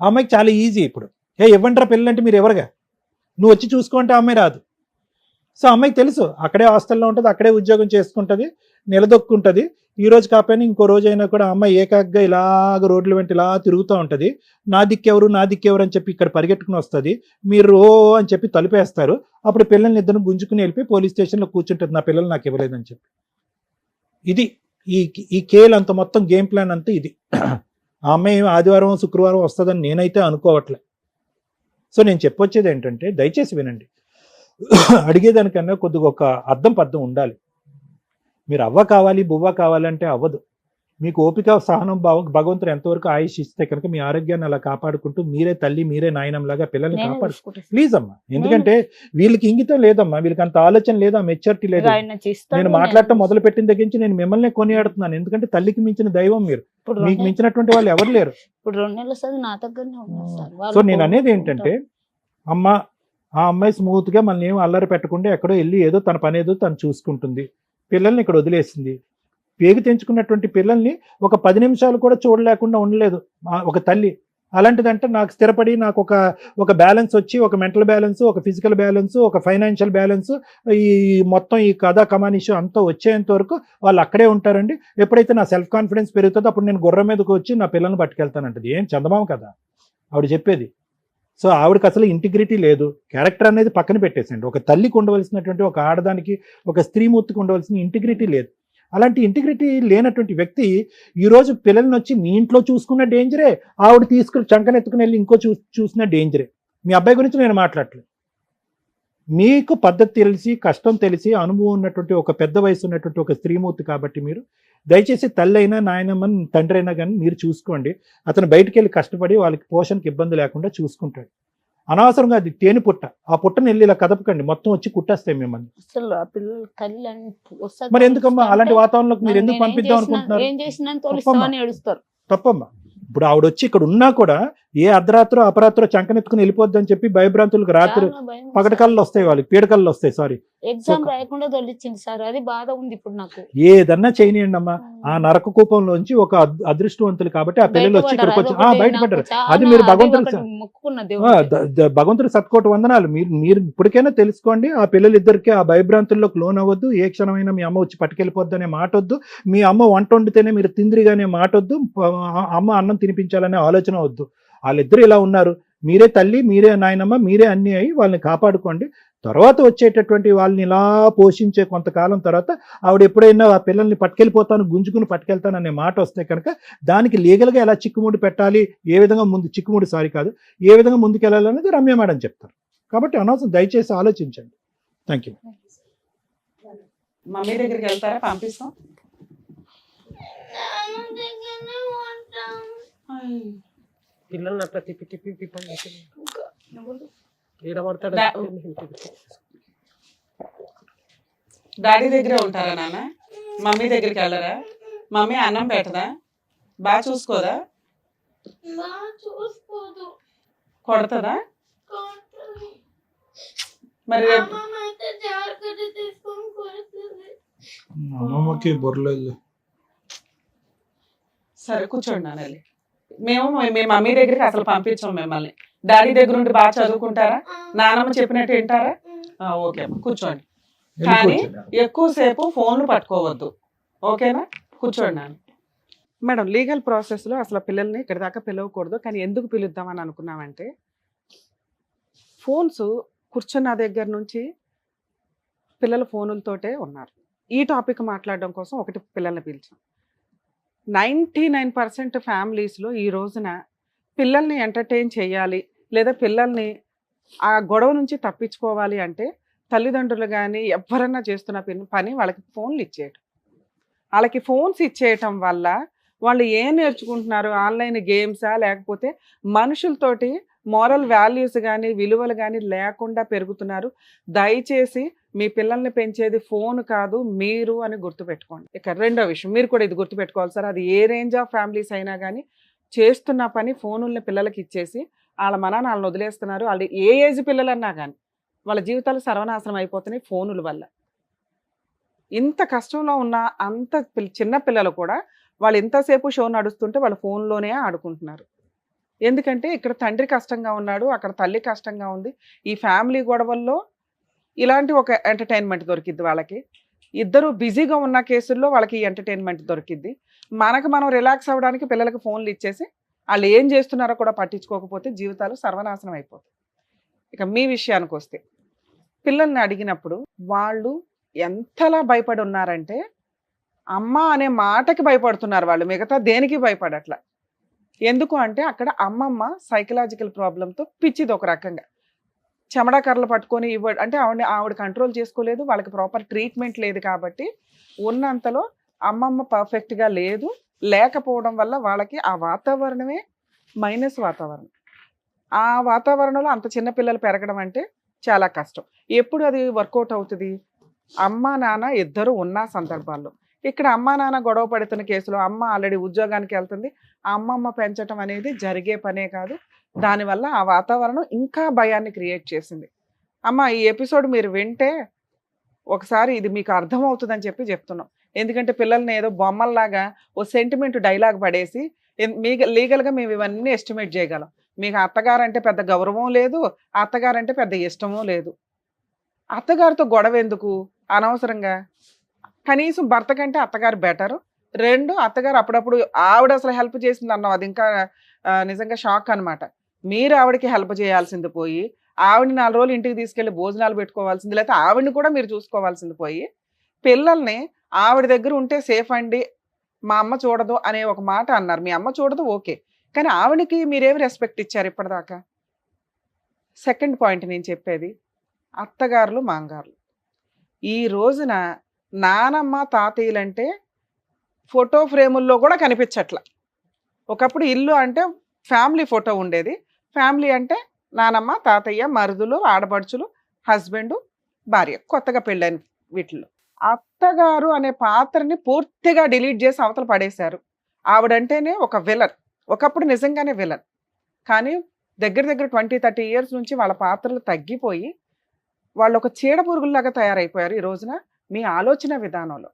ఆ అమ్మాయికి చాలా ఈజీ. ఇప్పుడు ఇవ్వంటారా పిల్లలంటే మీరు ఎవరుగా, నువ్వు వచ్చి చూసుకుంటే ఆ అమ్మాయి రాదు. సో అమ్మాయికి తెలుసు అక్కడే హాస్టల్లో ఉంటుంది, అక్కడే ఉద్యోగం చేసుకుంటుంది, నిలదొక్కుంటుంది. ఈ రోజు కాకపోయినా ఇంకో రోజు అయినా కూడా అమ్మాయి ఏకాగ్గా ఇలాగ రోడ్ల వెంట ఇలా తిరుగుతూ ఉంటుంది. నా దిక్కెవరు అని చెప్పి ఇక్కడ పరిగెట్టుకుని వస్తుంది. మీరు అని చెప్పి తలుపేస్తారు. అప్పుడు పిల్లల్ని ఇద్దరు గుంజుకుని వెళ్ళిపోయి పోలీస్ స్టేషన్లో కూర్చుంటుంది, నా పిల్లలు నాకు ఇవ్వలేదని చెప్పి. ఇది ఈ కేల్ అంత మొత్తం గేమ్ ప్లాన్ అంతా ఇది. ఆ అమ్మాయి ఆదివారం శుక్రవారం వస్తుందని నేనైతే అనుకోవట్లే. సో నేను చెప్పొచ్చేది ఏంటంటే దయచేసి వినండి. అడిగేదానికన్నా కొద్దిగా ఒక అర్థం పద్ధం ఉండాలి. మీరు అవ్వ కావాలి బువ్వ కావాలంటే అవ్వదు. మీకు ఓపిక సహనం భగవంతుడు ఎంతవరకు ఆయుష్ ఇస్తే కనుక మీ ఆరోగ్యాన్ని అలా కాపాడుకుంటూ మీరే తల్లి మీరే నాయనంలాగా పిల్లల్ని కాపాడు ప్లీజ్ అమ్మా. ఎందుకంటే వీళ్ళకి ఇంగితం లేదమ్మా, వీళ్ళకి అంత ఆలోచన లేదు, ఆ మెచ్యూరిటీ లేదు. నేను మాట్లాడటం మొదలు పెట్టిన దగ్గర నుంచి నేను మిమ్మల్ని కొనియాడుతున్నాను. ఎందుకంటే తల్లికి మించిన దైవం మీరు, మీకు మించినటువంటి వాళ్ళు ఎవరు లేరు. సో నేను అనేది ఏంటంటే అమ్మ ఆ అమ్మాయి స్మూత్ గా మనల్ని ఏం అల్లరి పెట్టకుండా ఎక్కడో వెళ్ళి ఏదో తన పని ఏదో తను చూసుకుంటుంది. పిల్లల్ని ఇక్కడ వదిలేసింది. పేగు తెంచుకున్నటువంటి పిల్లల్ని ఒక 10 నిమిషాలు కూడా చూడలేకుండా ఉండలేదు ఒక తల్లి. అలాంటిదంటే నాకు స్థిరపడి నాకు ఒక బ్యాలెన్స్ వచ్చి, ఒక మెంటల్ బ్యాలెన్స్, ఒక ఫిజికల్ బ్యాలెన్స్, ఒక ఫైనాన్షియల్ బ్యాలెన్స్, ఈ మొత్తం ఈ కథా కమానిషం అంతా వచ్చేంత వరకు వాళ్ళు అక్కడే ఉంటారండి. ఎప్పుడైతే నా సెల్ఫ్ కాన్ఫిడెన్స్ పెరుగుతుందో అప్పుడు నేను గుర్రం మీదకి వచ్చి నా పిల్లల్ని పట్టుకెళ్తానంటది. ఏం చందమామ కదా ఆవిడ చెప్పేది. సో ఆవిడకి అసలు ఇంటిగ్రిటీ లేదు. క్యారెక్టర్ అనేది పక్కన పెట్టేసండి. ఒక తల్లికి ఉండవలసినటువంటి, ఒక ఆడదానికి, ఒక స్త్రీమూర్తికి ఉండవలసిన ఇంటిగ్రిటీ లేదు. అలాంటి ఇంటిగ్రిటీ లేనటువంటి వ్యక్తి ఈరోజు పిల్లల్ని వచ్చి మీ ఇంట్లో చూసుకున్న డేంజరే, ఆవిడ తీసుకుని చంకనెత్తుకుని వెళ్ళి ఇంకో చూసిన డేంజరే. మీ అబ్బాయి గురించి నేను మాట్లాడలేదు. మీకు పద్ధతి తెలిసి, కష్టం తెలిసి, అనుభవం ఉన్నటువంటి ఒక పెద్ద వయసు ఉన్నటువంటి ఒక స్త్రీమూర్తి కాబట్టి మీరు దయచేసి తల్లి అయినా నాయనమ్మని తండ్రి అయినా కానీ మీరు చూసుకోండి. అతను బయటికి వెళ్ళి కష్టపడి వాళ్ళకి పోషణకి ఇబ్బంది లేకుండా చూసుకుంటాడు. అనవసరంగా అది తేనె పుట్ట, ఆ పుట్టని వెళ్ళి ఇలా కదపకండి, మొత్తం వచ్చి కుట్టేస్తాయి మిమ్మల్ని. మరి ఎందుకమ్మా అలాంటి వాతావరణంలోకి మీరు ఎందుకు పంపిద్దాం అనుకుంటున్నారు? తప్పమ్మా. ఇప్పుడు ఆవిడ వచ్చి ఇక్కడ ఉన్నా కూడా ఏ అర్ధరాత్రో అపరాత్రో చంకనెత్తుకుని వెళ్ళిపోద్దని చెప్పి భయభ్రాంతులకు రాత్రి పగటకళ్ళు వస్తాయి, వాళ్ళకి పీడకళ్ళు వస్తాయి. సారీ,
ఎగ్జామ్ రాయకుండా తొలిచింది సార్, అది బాధ ఉంది ఇప్పుడు నాకు.
ఏదన్నా చేయనియండి అమ్మా. ఆ నరక కూపంలోంచి ఒక అదృష్టవంతులు కాబట్టి ఆ పిల్లలు వచ్చి ఇక్కడికి వచ్చి బయటపడ్డారు. అది మీరు భగవంతుడి సత్కోటి వందనాలు. మీరు ఇప్పటికైనా తెలుసుకోండి. ఆ పిల్లలిద్దరికి ఆ భయభ్రాంతుల్లోకి లోన్ అవ్వద్దు. ఏ క్షణమైనా మీ అమ్మ వచ్చి పట్టుకెళ్ళిపోద్దు అనే మాట వద్దు. మీ అమ్మ వంట వండితేనే మీరు తిందిరిగానే మాట వద్దు. అమ్మ అన్నం తినిపించాలనే ఆలోచన వద్దు. వాళ్ళిద్దరు ఇలా ఉన్నారు. మీరే తల్లి, మీరే నాయనమ్మ, మీరే అన్ని అయ్యి వాళ్ళని కాపాడుకోండి. తర్వాత వచ్చేటటువంటి వాళ్ళని ఇలా పోషించే కొంతకాలం తర్వాత ఆవిడ ఎప్పుడైనా ఆ పిల్లల్ని పట్టుకెళ్ళిపోతాను, గుంజుకుని పట్టుకెళ్తాను అనే మాట వస్తే కనుక దానికి లీగల్గా ఎలా చిక్కుముడి పెట్టాలి, ఏ విధంగా ఏ విధంగా ముందుకెళ్ళాలి అనేది రమ్య మేడం చెప్తారు. కాబట్టి అనవసరం, దయచేసి ఆలోచించండి. Thank you.
మమ్మీ దగ్గరికి వెళ్తారా? పంపిస్తాం.
పిల్లల్ని అట్లా తిప్పి తిప్పి తిప్పండి, ఈడ పడతాడు.
డాడీ దగ్గరే ఉంటారా నాన్న? మమ్మీ దగ్గరికి వెళ్ళరా? మమ్మీ అన్నం పెట్టదా? బాగా చూసుకోదా? కొడతదా? మరి రేపు
అమ్మమ్మకి బొర్రలేదు.
సరే కూర్చోండి నాన్న. మేము మీ మమ్మీ దగ్గరికి అసలు పంపించాం మిమ్మల్ని. డాడీ దగ్గర ఉండి బాగా చదువుకుంటారా? నాన్నమ్మ చెప్పినట్టు వింటారా? ఓకే అమ్మ కూర్చోండి. కానీ ఎక్కువసేపు ఫోన్లు పట్టుకోవద్దు, ఓకేనా? కూర్చోండి నాన్న. మేడం, లీగల్ ప్రాసెస్లో అసలు పిల్లల్ని ఇక్కడ దాకా పిలవకూడదు, కానీ ఎందుకు పిలుద్దామని అనుకున్నామంటే ఫోన్స్ కూర్చున్న దగ్గర నుంచి పిల్లలు ఫోనులతోటే ఉన్నారు. ఈ టాపిక్ మాట్లాడడం కోసం ఒకటి పిల్లల్ని పిలిచాం. 99% ఫ్యామిలీస్లో ఈ రోజున పిల్లల్ని ఎంటర్టైన్ చేయాలి, లేదా పిల్లల్ని ఆ గొడవ నుంచి తప్పించుకోవాలి అంటే తల్లిదండ్రులు కానీ ఎవరన్నా చేస్తున్న పని వాళ్ళకి ఫోన్లు ఇచ్చేయటం. వాళ్ళకి ఫోన్స్ ఇచ్చేయటం వల్ల వాళ్ళు ఏం నేర్చుకుంటున్నారు? ఆన్లైన్ గేమ్సా, లేకపోతే మనుషులతోటి మోరల్ వాల్యూస్ కానీ విలువలు కానీ లేకుండా పెరుగుతున్నారు. దయచేసి మీ పిల్లల్ని పెంచేది ఫోన్ కాదు, మీరు అని గుర్తుపెట్టుకోండి. ఇక రెండో విషయం, మీరు కూడా ఇది గుర్తుపెట్టుకోవాలి సార్, అది ఏ రేంజ్ ఆఫ్ ఫ్యామిలీస్ అయినా కానీ చేస్తున్న పని ఫోనుల్ని పిల్లలకి ఇచ్చేసి వాళ్ళ మనాన్ని వాళ్ళని వదిలేస్తున్నారు. వాళ్ళు ఏ ఏజ్ పిల్లలన్నా కానీ వాళ్ళ జీవితాలు సర్వనాశనం అయిపోతున్నాయి ఫోనుల వల్ల. ఇంత కష్టంలో ఉన్న అంత చిన్న పిల్లలు కూడా వాళ్ళు ఎంతసేపు షో నడుస్తుంటే వాళ్ళ ఫోన్లోనే ఆడుకుంటున్నారు. ఎందుకంటే ఇక్కడ తండ్రి కష్టంగా ఉన్నాడు, అక్కడ తల్లి కష్టంగా ఉంది. ఈ ఫ్యామిలీ గొడవల్లో ఇలాంటి ఒక ఎంటర్టైన్మెంట్ దొరికిద్ది వాళ్ళకి. ఇద్దరు బిజీగా ఉన్న కేసుల్లో వాళ్ళకి ఈ ఎంటర్టైన్మెంట్ దొరికిద్ది. మనం రిలాక్స్ అవ్వడానికి పిల్లలకి ఫోన్లు ఇచ్చేసి వాళ్ళు ఏం చేస్తున్నారో కూడా పట్టించుకోకపోతే జీవితాలు సర్వనాశనం అయిపోతాయి. ఇక మీ విషయానికి వస్తే, పిల్లల్ని అడిగినప్పుడు వాళ్ళు ఎంతలా భయపడి ఉన్నారంటే అమ్మ అనే మాటకి భయపడుతున్నారు వాళ్ళు, మిగతా దేనికి భయపడట్లా. ఎందుకు అంటే అక్కడ అమ్మమ్మ సైకలాజికల్ ప్రాబ్లంతో పిచ్చిది ఒక రకంగా. చెమడా కర్రలు పట్టుకొని అంటే ఆవిడ కంట్రోల్ చేసుకోలేదు, వాళ్ళకి ప్రాపర్ ట్రీట్మెంట్ లేదు. కాబట్టి ఉన్నంతలో అమ్మమ్మ పర్ఫెక్ట్గా లేకపోవడం వల్ల వాళ్ళకి ఆ వాతావరణమే మైనస్ వాతావరణం. ఆ వాతావరణంలో అంత చిన్న పిల్లలు పెరగడం అంటే చాలా కష్టం. ఎప్పుడు అది వర్కౌట్ అవుతుంది? అమ్మ నాన్న ఇద్దరు ఉన్న సందర్భాల్లో. ఇక్కడ అమ్మ నాన్న గొడవ పడుతున్న కేసులో అమ్మ ఆల్రెడీ ఉద్యోగానికి వెళ్తుంది, ఆ అమ్మమ్మ పెంచడం అనేది జరిగే పనే కాదు. దానివల్ల ఆ వాతావరణం ఇంకా భయాన్ని క్రియేట్ చేసింది. అమ్మ, ఈ ఎపిసోడ్ మీరు వింటే ఒకసారి ఇది మీకు అర్థమవుతుందని చెప్తున్నాం. ఎందుకంటే పిల్లల్ని ఏదో బొమ్మల్లాగా ఓ సెంటిమెంట్ డైలాగ్ పడేసి లీగల్గా మేము ఇవన్నీ ఎస్టిమేట్ చేయగలం. మీకు అత్తగారంటే పెద్ద గౌరవం లేదు, అత్తగారంటే పెద్ద ఇష్టమూ లేదు. అత్తగారితో గొడవ ఎందుకు అనవసరంగా? కనీసం భర్త కంటే అత్తగారు బెటరు. 2, అత్తగారు అప్పుడప్పుడు ఆవిడ అసలు హెల్ప్ చేసింది అన్నాం, అది ఇంకా నిజంగా షాక్ అనమాట. మీరు ఆవిడకి హెల్ప్ చేయాల్సింది పోయి ఆవిడని 4 రోజులు ఇంటికి తీసుకెళ్ళి భోజనాలు పెట్టుకోవాల్సింది, లేకపోతే ఆవిడని కూడా మీరు చూసుకోవాల్సింది పోయి పిల్లల్ని ఆవిడ దగ్గర ఉంటే సేఫ్ అండి, మా అమ్మ చూడదు అనే ఒక మాట అన్నారు. మీ అమ్మ చూడదు ఓకే, కానీ ఆవిడకి మీరేమి రెస్పెక్ట్ ఇచ్చారు ఇప్పటిదాకా? సెకండ్ పాయింట్ నేను చెప్పేది, అత్తగారులు మాంగారులు. ఈ రోజున నానమ్మ తాతయ్యలంటే ఫోటో ఫ్రేముల్లో కూడా కనిపించట్ల. ఒకప్పుడు ఇల్లు అంటే ఫ్యామిలీ ఫోటో ఉండేది. ఫ్యామిలీ అంటే నానమ్మ తాతయ్య మరుదులు ఆడపడుచులు హస్బెండ్ భార్య, కొత్తగా పెళ్ళైన వీటిల్లో. అత్తగారు అనే పాత్రని పూర్తిగా డిలీట్ చేసి అవతల పడేశారు. ఆవిడంటేనే ఒక విలన్. ఒకప్పుడు నిజంగానే విలన్, కానీ దగ్గర 20-30 ఇయర్స్ నుంచి వాళ్ళ పాత్రలు తగ్గిపోయి వాళ్ళు ఒక చీడ పురుగుల్లాగా తయారైపోయారు ఈ రోజున మీ ఆలోచన విధానంలో.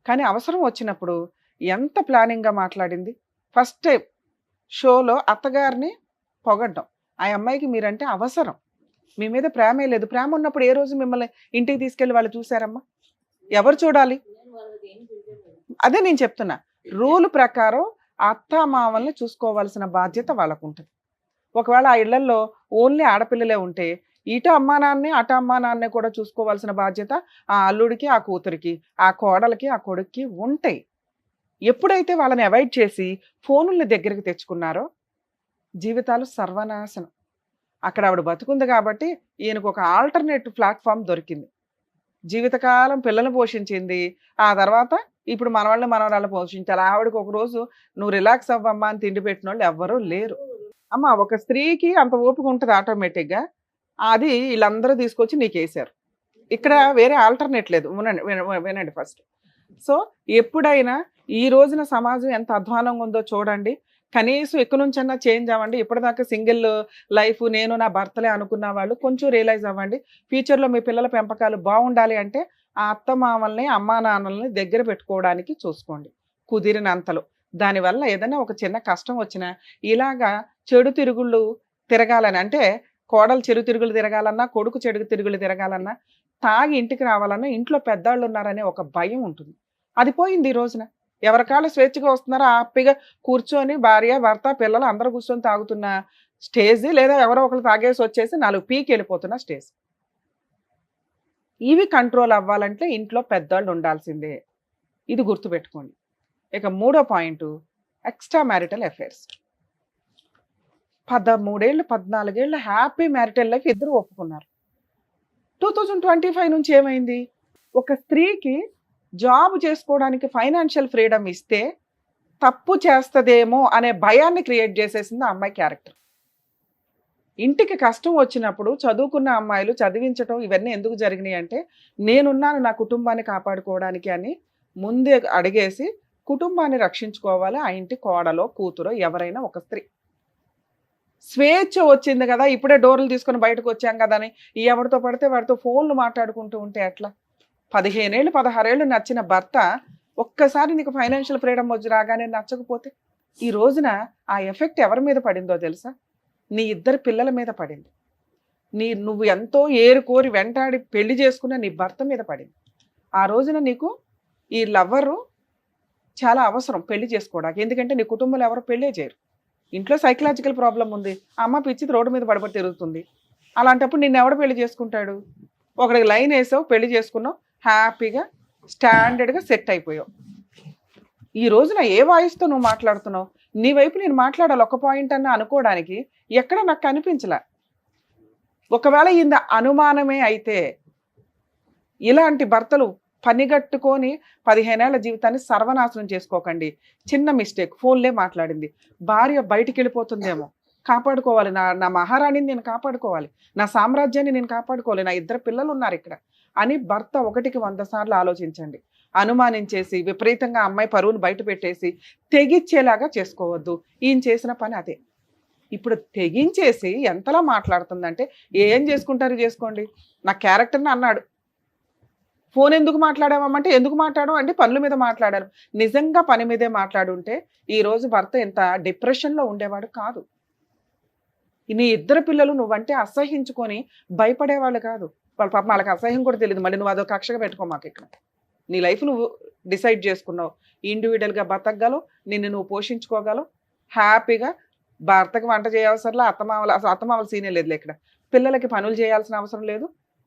కానీ అవసరం వచ్చినప్పుడు ఎంత ప్లానింగ్గా మాట్లాడింది. ఫస్ట్ టైం షోలో అత్తగారిని పొగడ్డం, ఆ అమ్మాయికి మీరంటే అవసరం, మీ మీద ప్రేమే లేదు. ప్రేమ ఉన్నప్పుడు ఏ రోజు మిమ్మల్ని ఇంటికి తీసుకెళ్ళి వాళ్ళు చూసారమ్మా? ఎవరు చూడాలి? అదే నేను చెప్తున్నా, రూల్ ప్రకారం అత్త మామల్ని చూసుకోవాల్సిన బాధ్యత వాళ్ళకు ఉంటుంది. ఒకవేళ ఆ ఇళ్లలో ఓన్లీ ఆడపిల్లలే ఉంటే
ఇటు అమ్మా నాన్నే అటు అమ్మా నాన్నే కూడా చూసుకోవాల్సిన బాధ్యత ఆ అల్లుడికి, ఆ కూతురికి, ఆ కోడలికి, ఆ కొడుక్కి ఉంటాయి. ఎప్పుడైతే వాళ్ళని అవాయిడ్ చేసి ఫోనుల్ని దగ్గరికి తెచ్చుకున్నారో జీవితాలు సర్వనాశనం. అక్కడ ఆవిడ బతుకుంది కాబట్టి ఈయనకు ఒక ఆల్టర్నేట్ ప్లాట్ఫామ్ దొరికింది. జీవితకాలం పిల్లల్ని పోషించింది. ఆ తర్వాత ఇప్పుడు మనవాళ్ళని మనవరాళ్ళని పోషించాలి. ఆవిడకి ఒక రోజు నువ్వు రిలాక్స్ అవ్వమ్మా అని తిండి పెట్టిన వాళ్ళు ఎవ్వరూ లేరు. అమ్మ ఒక స్త్రీకి అంత ఓపిక ఉంటుంది ఆటోమేటిక్గా. అది వీళ్ళందరూ తీసుకొచ్చి నీకేసారు. ఇక్కడ వేరే ఆల్టర్నేట్ లేదు. వినండి ఫస్ట్. సో ఎప్పుడైనా ఈ రోజున సమాజం ఎంత అధ్వానంగా ఉందో చూడండి. కనీసం ఎక్కడి నుంచన్నా చేంజ్ అవ్వండి. ఇప్పటిదాకా సింగిల్ లైఫ్ నేను నా భర్తలే అనుకున్న వాళ్ళు కొంచెం రియలైజ్ అవ్వండి. ఫ్యూచర్లో మీ పిల్లల పెంపకాలు బాగుండాలి అంటే ఆ అత్తమామల్ని అమ్మా నాన్నల్ని దగ్గర పెట్టుకోవడానికి చూసుకోండి కుదిరినంతలో. దానివల్ల ఏదైనా ఒక చిన్న కష్టం వచ్చినా ఇలాగా చెడు తిరుగుళ్ళు తిరగాలని, అంటే కోడలు చెడు తిరుగులు తిరగాలన్నా, కొడుకు చెడు తిరుగులు తిరగాలన్నా, తాగి ఇంటికి రావాలన్నా ఇంట్లో పెద్దవాళ్ళు ఉన్నారనే ఒక భయం ఉంటుంది. అది పోయింది ఈ రోజున. ఎవరికాళ్ళు స్వేచ్ఛగా వస్తున్నారో హ్యాపీగా కూర్చొని భార్య భర్త పిల్లలు అందరూ కూర్చొని తాగుతున్న స్టేజ్, లేదా ఎవరో ఒకరు తాగేసి వచ్చేసి 4 పీకి వెళ్ళిపోతున్న స్టేజ్. ఇవి కంట్రోల్ అవ్వాలంటే ఇంట్లో పెద్దవాళ్ళు ఉండాల్సిందే. ఇది గుర్తుపెట్టుకోండి. ఇక 3వ పాయింట్ ఎక్స్ట్రా మ్యారిటల్ అఫైర్స్. 13 ఏళ్ళు 14 ఏళ్ళు హ్యాపీ మ్యారిటల్ లైఫ్ ఇద్దరు ఒప్పుకున్నారు. 2025 నుంచి ఏమైంది? ఒక స్త్రీకి జాబ్ చేసుకోవడానికి ఫైనాన్షియల్ ఫ్రీడమ్ ఇస్తే తప్పు చేస్తదేమో అనే భయాన్ని క్రియేట్ చేసేసింది ఆ అమ్మాయి క్యారెక్టర్. ఇంటికి కష్టం వచ్చినప్పుడు చదువుకున్న అమ్మాయిలు చదివించటం ఇవన్నీ ఎందుకు జరిగినాయి అంటే నేనున్నాను నా కుటుంబాన్ని కాపాడుకోవడానికి అని ముందే అడిగేసి కుటుంబాన్ని రక్షించుకోవాలి. ఆ ఇంటి కోడలో కూతురో ఎవరైనా ఒక స్త్రీ. స్వేచ్ఛ వచ్చింది కదా, ఇప్పుడే డోర్లు తీసుకొని బయటకు వచ్చాం కదా అని ఎవరితో పడితే వాడితో ఫోన్లు మాట్లాడుకుంటూ ఉంటే ఎట్లా? 15 ఏళ్ళు 16 ఏళ్ళు నచ్చిన భర్త ఒక్కసారి నీకు ఫైనాన్షియల్ ఫ్రీడమ్ వచ్చి రాగానే నచ్చకపోతే ఈ రోజున ఆ ఎఫెక్ట్ ఎవరి మీద పడిందో తెలుసా? నీ ఇద్దరు పిల్లల మీద పడింది. నువ్వు ఎంతో ఏరుకోరి వెంటాడి పెళ్లి చేసుకున్న నీ భర్త మీద పడింది. ఆ రోజున నీకు ఈ లవ్వరు చాలా అవసరం పెళ్లి చేసుకోవడానికి. ఎందుకంటే నీ కుటుంబంలో ఎవరు పెళ్ళే చేయరు. ఇంట్లో సైకలాజికల్ ప్రాబ్లం ఉంది. అమ్మ పిచ్చిది రోడ్డు మీద పడబడి తిరుగుతుంది. అలాంటప్పుడు నిన్ను ఎవడు పెళ్లి చేసుకుంటాడు? ఒకడికి లైన్ వేసావు, పెళ్లి చేసుకున్నావు, హ్యాపీగా స్టాండర్డ్గా సెట్ అయిపోయావు. ఈ రోజున ఏ వాయిస్తో నువ్వు మాట్లాడుతున్నావు? నీ వైపు నేను మాట్లాడాలి ఒక పాయింట్ అన్న అనుకోవడానికి ఎక్కడ నాకు కనిపించలే. ఒకవేళ ఇంత అనుమానమే అయితే ఇలాంటి భర్తలు పనిగట్టుకొని 15 ఏళ్ల జీవితాన్ని సర్వనాశనం చేసుకోకండి. చిన్న మిస్టేక్, ఫోన్లే మాట్లాడింది. భార్య బయటికి వెళ్ళిపోతుందేమో, కాపాడుకోవాలి. నా మహారాణిని నేను కాపాడుకోవాలి, నా సామ్రాజ్యాన్ని నేను కాపాడుకోవాలి, నా ఇద్దరు పిల్లలు ఉన్నారు ఇక్కడ అని భర్త 1కి 100 సార్లు ఆలోచించండి. అనుమానించేసి విపరీతంగా అమ్మాయి పరువును బయట పెట్టేసి తెగిచ్చేలాగా చేసుకోవద్దు. ఈయన చేసిన పని అదే. ఇప్పుడు తెగించేసి ఎంతలా మాట్లాడుతుందంటే ఏం చేసుకుంటారు చేసుకోండి, నా క్యారెక్టర్ని అన్నాడు. ఫోన్ ఎందుకు మాట్లాడామంటే ఎందుకు మాట్లాడు అంటే పనుల మీద మాట్లాడాను. నిజంగా పని మీదే మాట్లాడుంటే ఈరోజు భర్త ఇంత డిప్రెషన్లో ఉండేవాడు కాదు. నీ ఇద్దరు పిల్లలు నువ్వంటే అసహించుకొని భయపడేవాళ్ళు కాదు. వాళ్ళ పాపం వాళ్ళకి అసహ్యం కూడా తెలియదు. మళ్ళీ నువ్వు అదొక కక్షగా పెట్టుకో మాకు. ఇక్కడ నీ లైఫ్ నువ్వు డిసైడ్ చేసుకున్నావు. ఇండివిజువల్గా బతకగలవు, నిన్ను నువ్వు పోషించుకోగలవు హ్యాపీగా. భర్తకి వంట చేయవసరంలా, అత్తమామల సీనే లేదు ఇక్కడ. పిల్లలకి పనులు చేయాల్సిన అవసరం లేదు.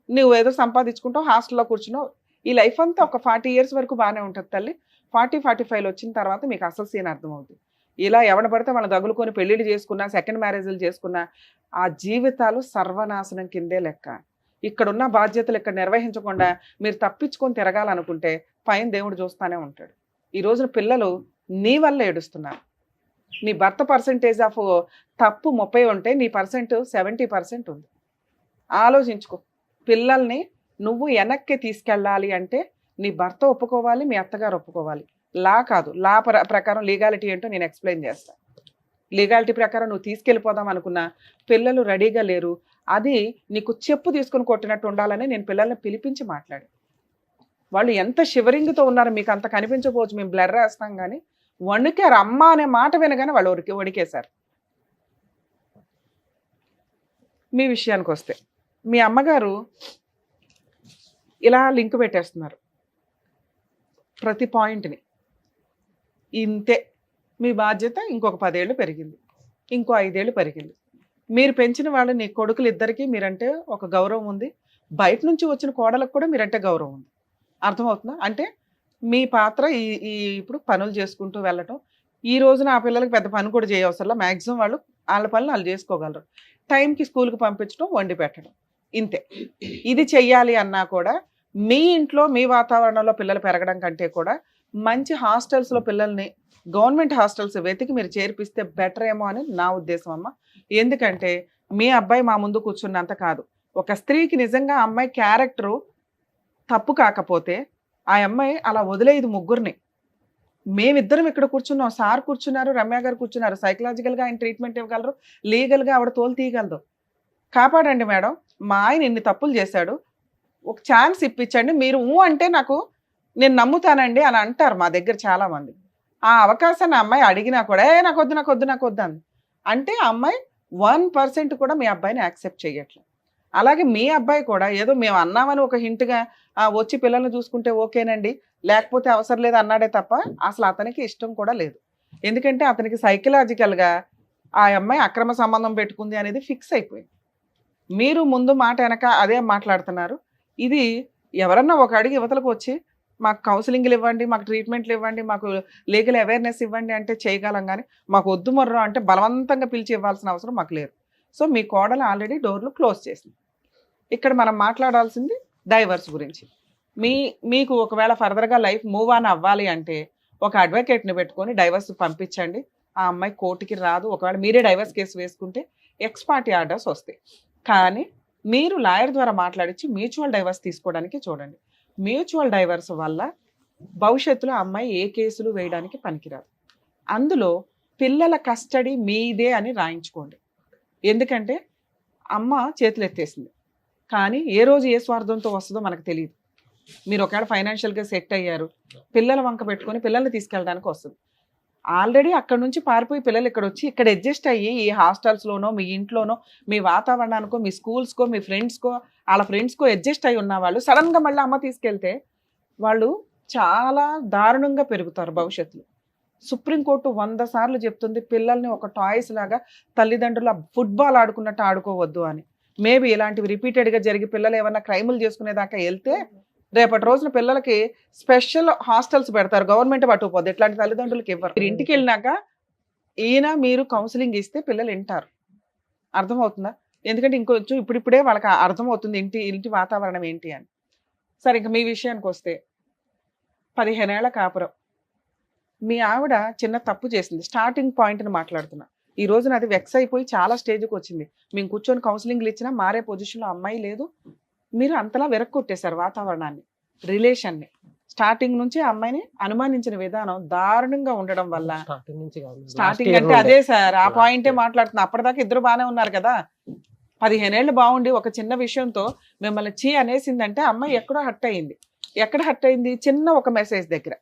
నువ్వు ఏదో సంపాదించుకుంటావు, హాస్టల్లో కూర్చున్నావు. ఈ లైఫ్ అంతా ఒక 40 years వరకు బాగానే ఉంటుంది తల్లి. 40-45 వచ్చిన తర్వాత మీకు అసలు సీన్ అర్థమవుతుంది. ఇలా ఎవడ పడితే వాళ్ళని తగులుకొని పెళ్ళిళ్ళు చేసుకున్నా, సెకండ్ మ్యారేజ్లు చేసుకున్నా ఆ జీవితాలు సర్వనాశనం కిందే లెక్క. ఇక్కడున్న బాధ్యతలు ఇక్కడ నిర్వహించకుండా మీరు తప్పించుకొని తిరగాలనుకుంటే పైన దేవుడు చూస్తూనే ఉంటాడు. ఈ రోజున పిల్లలు నీ వల్ల ఏడుస్తున్నారు. నీ భర్త పర్సంటేజ్ ఆఫ్ తప్పు 30 ఉంటే నీ పర్సెంట్ 70% ఉంది. ఆలోచించుకో. పిల్లల్ని నువ్వు వెనక్కి తీసుకెళ్ళాలి అంటే నీ భర్త ఒప్పుకోవాలి, మీ అత్తగారు ఒప్పుకోవాలి. లా కాదు, లా ప్రకారం లీగాలిటీ ఏంటో నేను ఎక్స్ప్లెయిన్ చేస్తాను. లీగాలిటీ ప్రకారం నువ్వు తీసుకెళ్ళిపోదాం అనుకున్నా పిల్లలు రెడీగా లేరు. అది నీకు చెప్పు తీసుకుని కొట్టినట్టు ఉండాలని నేను పిల్లల్ని పిలిపించి మాట్లాడాను. వాళ్ళు ఎంత షివరింగ్తో ఉన్నారో మీకు అంత కనిపించకపోవచ్చు, మేము బ్లర్ వేస్తాం కానీ వణికారు. అమ్మ అనే మాట వినగానే వాళ్ళు వణికేశారు. మీ విషయానికి వస్తే మీ అమ్మగారు ఇలా లింక్ పెట్టేస్తున్నారు ప్రతి పాయింట్ని. ఇంతే మీ బాధ్యత. ఇంకొక 10 ఏళ్ళు పెరిగింది, ఇంకో 5 ఏళ్ళు పెరిగింది. మీరు పెంచిన వాళ్ళు నీ కొడుకులు ఇద్దరికి మీరంటే ఒక గౌరవం ఉంది, బయట నుంచి వచ్చిన కోడలకు కూడా మీరంటే గౌరవం ఉంది. అర్థమవుతుందా? అంటే మీ పాత్ర ఈ ఈ ఇప్పుడు పనులు చేసుకుంటూ వెళ్ళటం. ఈ రోజున ఆ పిల్లలకి పెద్ద పని కూడా చేయవసరంలా, మ్యాక్సిమం వాళ్ళు వాళ్ళ పనులు వాళ్ళు చేసుకోగలరు. టైంకి స్కూల్కి పంపించడం, వండి పెట్టడం, ఇంతే. ఇది చెయ్యాలి అన్నా కూడా మీ ఇంట్లో మీ వాతావరణంలో పిల్లలు పెరగడం కంటే కూడా మంచి హాస్టల్స్లో పిల్లల్ని, గవర్నమెంట్ హాస్టల్స్ వెతికి మీరు చేర్పిస్తే బెటర్ ఏమో అని నా ఉద్దేశం అమ్మ. ఎందుకంటే మీ అబ్బాయి మా ముందు కూర్చున్నంత కాదు, ఒక స్త్రీకి నిజంగా అమ్మాయి క్యారెక్టరు తప్పు కాకపోతే ఆ అమ్మాయి అలా వదిలేది ముగ్గురిని. మేమిద్దరం ఇక్కడ కూర్చున్నాం, సార్ కూర్చున్నారు, రమ్య గారు కూర్చున్నారు, సైకలాజికల్గా ఆయన ట్రీట్మెంట్ ఇవ్వగలరు, లీగల్గా ఆవిడ తోలు తీయగలదు. కాపాడండి మేడం, మా ఆయన ఇన్ని తప్పులు చేశాడు, ఒక ఛాన్స్ ఇప్పించండి, మీరు అంటే నేను నమ్ముతానండి అని అంటారు మా దగ్గర చాలామంది. ఆ అవకాశాన్ని అమ్మాయి అడిగినా కూడా నాకు వద్దు అంది. అంటే ఆ అమ్మాయి 1% కూడా మీ అబ్బాయిని యాక్సెప్ట్ చేయట్లేదు. అలాగే మీ అబ్బాయి కూడా ఏదో మేము అన్నామని ఒక హింట్గా వచ్చి పిల్లల్ని చూసుకుంటే ఓకేనండి, లేకపోతే అవసరం లేదు అన్నాడే తప్ప అసలు అతనికి ఇష్టం కూడా లేదు. ఎందుకంటే అతనికి సైకలాజికల్గా ఆ అమ్మాయి అక్రమ సంబంధం పెట్టుకుంది అనేది ఫిక్స్ అయిపోయింది. మీరు ముందు మాట వెనక అదే మాట్లాడుతున్నారు. ఇది ఎవరన్నా ఒక అడిగి యువతలకు వచ్చి మాకు కౌన్సిలింగ్లు ఇవ్వండి, మాకు ట్రీట్మెంట్లు ఇవ్వండి, మాకు లీగల్ అవేర్నెస్ ఇవ్వండి అంటే చేయగలం, కానీ మాకు వద్దు మొర్రో అంటే బలవంతంగా పిలిచి ఇవ్వాల్సిన అవసరం మాకు లేదు. సో మీ కోడలు ఆల్రెడీ డోర్లు క్లోజ్ చేసింది. ఇక్కడ మనం మాట్లాడాల్సింది డైవర్స్ గురించి. మీకు ఒకవేళ ఫర్దర్గా లైఫ్ మూవ్ ఆన్ అవ్వాలి అంటే ఒక అడ్వకేట్ని పెట్టుకొని డైవర్స్ పంపించండి. ఆ అమ్మాయి కోర్టుకి రాదు. ఒకవేళ మీరే డైవర్స్ కేసు వేసుకుంటే ఎక్స్ పార్టీ ఆర్డర్స్ వస్తాయి. కానీ మీరు లాయర్ ద్వారా మాట్లాడించి మ్యూచువల్ డైవర్స్ తీసుకోవడానికి చూడండి. మ్యూచువల్ డైవర్స్ వల్ల భవిష్యత్తులో అమ్మాయి ఏ కేసులు వేయడానికి పనికిరాదు. అందులో పిల్లల కస్టడీ మీదే అని రాయించుకోండి. ఎందుకంటే అమ్మ చేతులు ఎత్తేసింది, కానీ ఏ రోజు ఏ స్వార్థంతో వస్తుందో మనకు తెలియదు. మీరు ఒకవేళ ఫైనాన్షియల్గా సెట్ అయ్యారు, పిల్లల వంక పెట్టుకొని పిల్లల్ని తీసుకెళ్ళడానికి వస్తుంది. ఆల్రెడీ అక్కడ నుంచి పారిపోయి పిల్లలు ఇక్కడ వచ్చి ఇక్కడ అడ్జస్ట్ అయ్యి ఈ హాస్టల్స్లోనో మీ ఇంట్లోనో మీ వాతావరణానికో మీ స్కూల్స్కో మీ ఫ్రెండ్స్కో వాళ్ళ ఫ్రెండ్స్కో అడ్జస్ట్ అయ్యి ఉన్న వాళ్ళు సడన్గా మళ్ళీ అమ్మ తీసుకెళ్తే వాళ్ళు చాలా దారుణంగా పెరుగుతారు భవిష్యత్తులో. సుప్రీంకోర్టు 100 సార్లు చెప్తుంది పిల్లల్ని ఒక టాయ్స్ లాగా తల్లిదండ్రుల ఫుట్బాల్ ఆడుకున్నట్టు ఆడుకోవద్దు అని. మేబీ ఇలాంటివి రిపీటెడ్గా జరిగి పిల్లలు ఏమన్నా క్రైములు చేసుకునేదాకా వెళ్తే రేపటి రోజున పిల్లలకి స్పెషల్ హాస్టల్స్ పెడతారు, గవర్నమెంట్ పట్టుకుపోద్ది. ఇట్లాంటి తల్లిదండ్రులకి ఇవ్వరు. మీరు ఇంటికి వెళ్ళినాక మీరు కౌన్సిలింగ్ ఇస్తే పిల్లలు వింటారు. అర్థమవుతుందా? ఎందుకంటే ఇంకొంచెం ఇప్పుడిప్పుడే వాళ్ళకి అర్థమవుతుంది ఇంటి వాతావరణం ఏంటి అని. సరే, ఇంకా మీ విషయానికి వస్తే 15 ఏళ్ల కాపురం, మీ ఆవిడ చిన్న తప్పు చేసింది. స్టార్టింగ్ పాయింట్ని మాట్లాడుతున్నా. ఈ రోజున అది వెక్స్ అయిపోయి చాలా స్టేజ్కి వచ్చింది. మేము కూర్చొని కౌన్సిలింగ్లు ఇచ్చినా మారే పొజిషన్లో అమ్మాయి లేదు. మీరు అంతలా వెరక్కొట్టేశారు వాతావరణాన్ని, రిలేషన్ని. స్టార్టింగ్ నుంచి అమ్మాయిని అనుమానించిన విధానం దారుణంగా ఉండడం వల్ల స్టార్టింగ్ అంటే అదే సార్, ఆ పాయింటే మాట్లాడుతున్నా. అప్పటిదాకా ఇద్దరు బాగానే ఉన్నారు కదా. 15 ఏళ్ళు బాగుండి ఒక చిన్న విషయంతో మిమ్మల్ని చీ అనేసిందంటే అమ్మాయి ఎక్కడో హర్ట్ అయింది. ఎక్కడ హర్ట్ అయింది? చిన్న ఒక మెసేజ్ దగ్గర.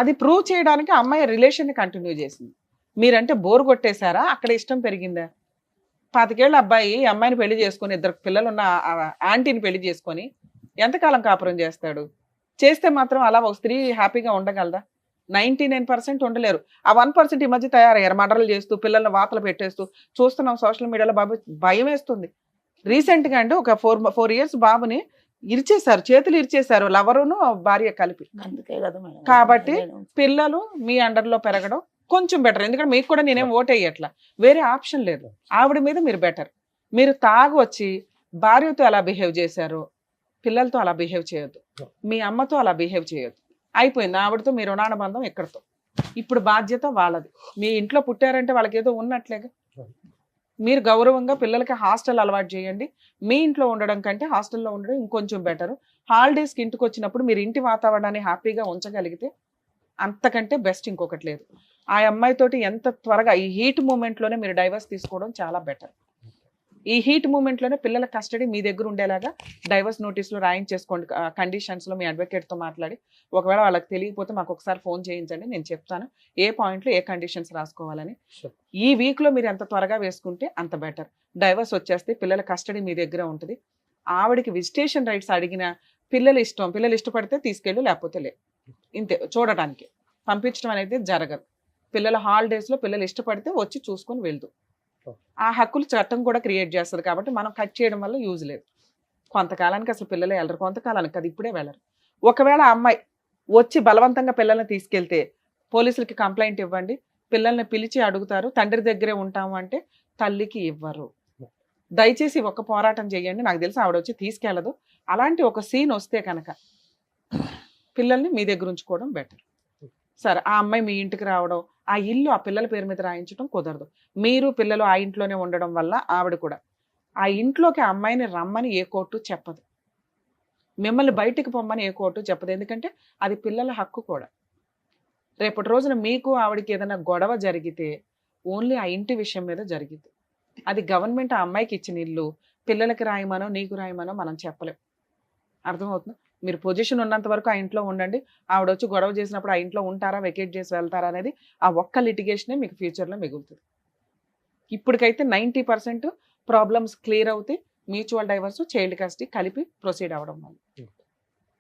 అది ప్రూవ్ చేయడానికి అమ్మాయి రిలేషన్ని కంటిన్యూ చేసింది. మీరంటే బోర్ కొట్టేశారా? అక్కడ ఇష్టం పెరిగిందా? 25 ఏళ్ళ అబ్బాయి అమ్మాయిని పెళ్లి చేసుకొని 2 పిల్లలున్న ఆంటీని పెళ్లి చేసుకొని ఎంతకాలం కాపురం చేస్తాడు? చేస్తే మాత్రం అలా ఒక స్త్రీ హ్యాపీగా ఉండగలదా? 99% ఉండలేరు. ఆ 1% ఈ మధ్య తయారయ్యారు, మర్డర్లు చేస్తూ పిల్లల్ని వాతలు పెట్టేస్తూ చూస్తున్నాం సోషల్ మీడియాలో. బాబు భయం వేస్తుంది. రీసెంట్గా అంటే ఒక 4 years బాబుని ఇరిచేశారు, చేతులు ఇరిచేశారు, లవరును భార్య కలిపి. కాబట్టి పిల్లలు మీ అండర్లో పెరగడం కొంచెం బెటర్. ఎందుకంటే మీకు కూడా నేనేం ఓట్ వేయట్లా, వేరే ఆప్షన్ లేదు. ఆవిడ మీద మీరు బెటర్. మీరు తాగొచ్చి భార్యతో ఎలా బిహేవ్ చేశారు, పిల్లలతో అలా బిహేవ్ చేయొద్దు, మీ అమ్మతో అలా బిహేవ్ చేయొద్దు. అయిపోయింది. ఆవిడతో మీ రుణానుబంధం ఎక్కడితో. ఇప్పుడు బాధ్యత వాళ్ళది. మీ ఇంట్లో పుట్టారంటే వాళ్ళకి ఏదో ఉన్నట్లేగా. మీరు గౌరవంగా పిల్లలకి హాస్టల్ అలవాటు చేయండి. మీ ఇంట్లో ఉండడం కంటే హాస్టల్లో ఉండడం ఇంకొంచెం బెటరు. హాలిడేస్కి ఇంటికి వచ్చినప్పుడు మీరు ఇంటి వాతావరణాన్ని హ్యాపీగా ఉంచగలిగితే అంతకంటే బెస్ట్ ఇంకొకటి లేదు. ఆ అమ్మాయితోటి ఎంత త్వరగా ఈ హీట్ మూమెంట్లోనే మీరు డైవర్స్ తీసుకోవడం చాలా బెటర్. ఈ హీట్ మూమెంట్లోనే పిల్లల కస్టడీ మీ దగ్గర ఉండేలాగా డైవర్స్ నోటీసులు రాయించేసుకోండి. కండిషన్స్లో మీ అడ్వకేట్తో మాట్లాడి, ఒకవేళ వాళ్ళకి తెలియకపోతే మాకు ఒకసారి ఫోన్ చేయించండి, నేను చెప్తాను ఏ పాయింట్లో ఏ కండిషన్స్ రాసుకోవాలని. ఈ వీక్లో మీరు ఎంత త్వరగా వేసుకుంటే అంత బెటర్. డైవర్స్ వచ్చేస్తే పిల్లల కస్టడీ మీ దగ్గర ఉంటుంది. ఆవిడకి విజిటేషన్ రైట్స్ అడిగిన పిల్లలు ఇష్టపడితే తీసుకెళ్ళు, లేకపోతే లే. ఇంతే, చూడటానికి పంపించడం అనేది జరగదు. పిల్లల హాలిడేస్లో పిల్లలు ఇష్టపడితే వచ్చి చూసుకొని వెళ్తూ.
ఆ హక్కులు చట్టం కూడా క్రియేట్ చేస్తుంది కాబట్టి మనం కట్ చేయడం వల్ల యూజ్ లేదు. కొంతకాలానికి అసలు పిల్లలే వెళ్ళరు, కొంతకాలానికి అది ఇప్పుడే వెళ్ళరు. ఒకవేళ ఆ అమ్మాయి వచ్చి బలవంతంగా పిల్లల్ని తీసుకెళ్తే పోలీసులకి కంప్లైంట్ ఇవ్వండి, పిల్లల్ని పిలిచి అడుగుతారు, తండ్రి దగ్గరే ఉంటాము అంటే తల్లికి ఇవ్వరు. దయచేసి ఒక పోరాటం చేయండి. నాకు తెలిసి ఆవిడ వచ్చి తీసుకెళ్ళదు. అలాంటి ఒక సీన్ వస్తే కనుక పిల్లల్ని మీ దగ్గర ఉంచుకోవడం బెటర్. సరే, ఆ అమ్మాయి మీ ఇంటికి రావడం, ఆ ఇల్లు ఆ పిల్లల పేరు మీద రాయించడం కుదరదు. మీరు పిల్లలు ఆ ఇంట్లోనే ఉండడం వల్ల ఆవిడ కూడా ఆ ఇంట్లోకి ఆ అమ్మాయిని రమ్మని ఏ కోర్టు చెప్పదు, మిమ్మల్ని బయటికి పొమ్మని ఏ కోర్టు చెప్పదు. ఎందుకంటే అది పిల్లల హక్కు కూడా. రేపటి రోజున మీకు ఆవిడకి ఏదైనా గొడవ జరిగితే ఓన్లీ ఆ ఇంటి విషయం మీద జరిగింది. అది గవర్నమెంట్ ఆ అమ్మాయికి ఇచ్చిన ఇల్లు, పిల్లలకి రాయమనో నీకు రాయమనో మనం చెప్పలేం. అర్థమవుతుంది? మీరు పొజిషన్ ఉన్నంత వరకు ఆ ఇంట్లో ఉండండి. ఆవిడ వచ్చి గొడవ చేసినప్పుడు ఆ ఇంట్లో ఉంటారా, వెకేట్ చేసి వెళ్తారా అనేది ఆ ఒక్క లిటిగేషనే మీకు ఫ్యూచర్లో మిగులుతుంది. ఇప్పటికైతే 90% ప్రాబ్లమ్స్ క్లియర్ అవుతాయి. మ్యూచువల్ డైవర్స్, చైల్డ్ కస్టడీ కలిపి ప్రొసీడ్ అవ్వడం వల్ల.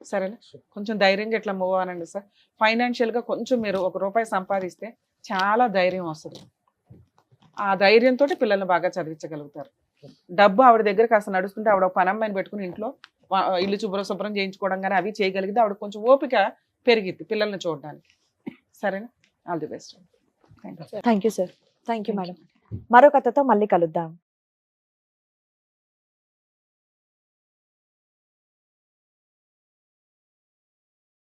సరేనా? కొంచెం ధైర్యంగా ఇట్లా మూవ్ అవ్వనండి సార్. ఫైనాన్షియల్గా కొంచెం మీరు ₹1 సంపాదిస్తే చాలా ధైర్యం వస్తుంది. ఆ ధైర్యంతో పిల్లల్ని బాగా చదివించగలుగుతారు. డబ్బు ఆవిడ దగ్గర కాస్త నడుస్తుంటే ఆవిడ ఒక పనమ్మాయిని పెట్టుకుని ఇంట్లో ఇల్లు శుభ్రం చేయించుకోవడం కానీ అవి చేయగలిగితే ఆవిడ కొంచెం ఓపిక పెరిగిద్ది పిల్లల్ని చూడడానికి. సరేనా? All the best.
Thank you sir. Thank you madam. మరో కథతో మళ్ళీ కలుద్దాం.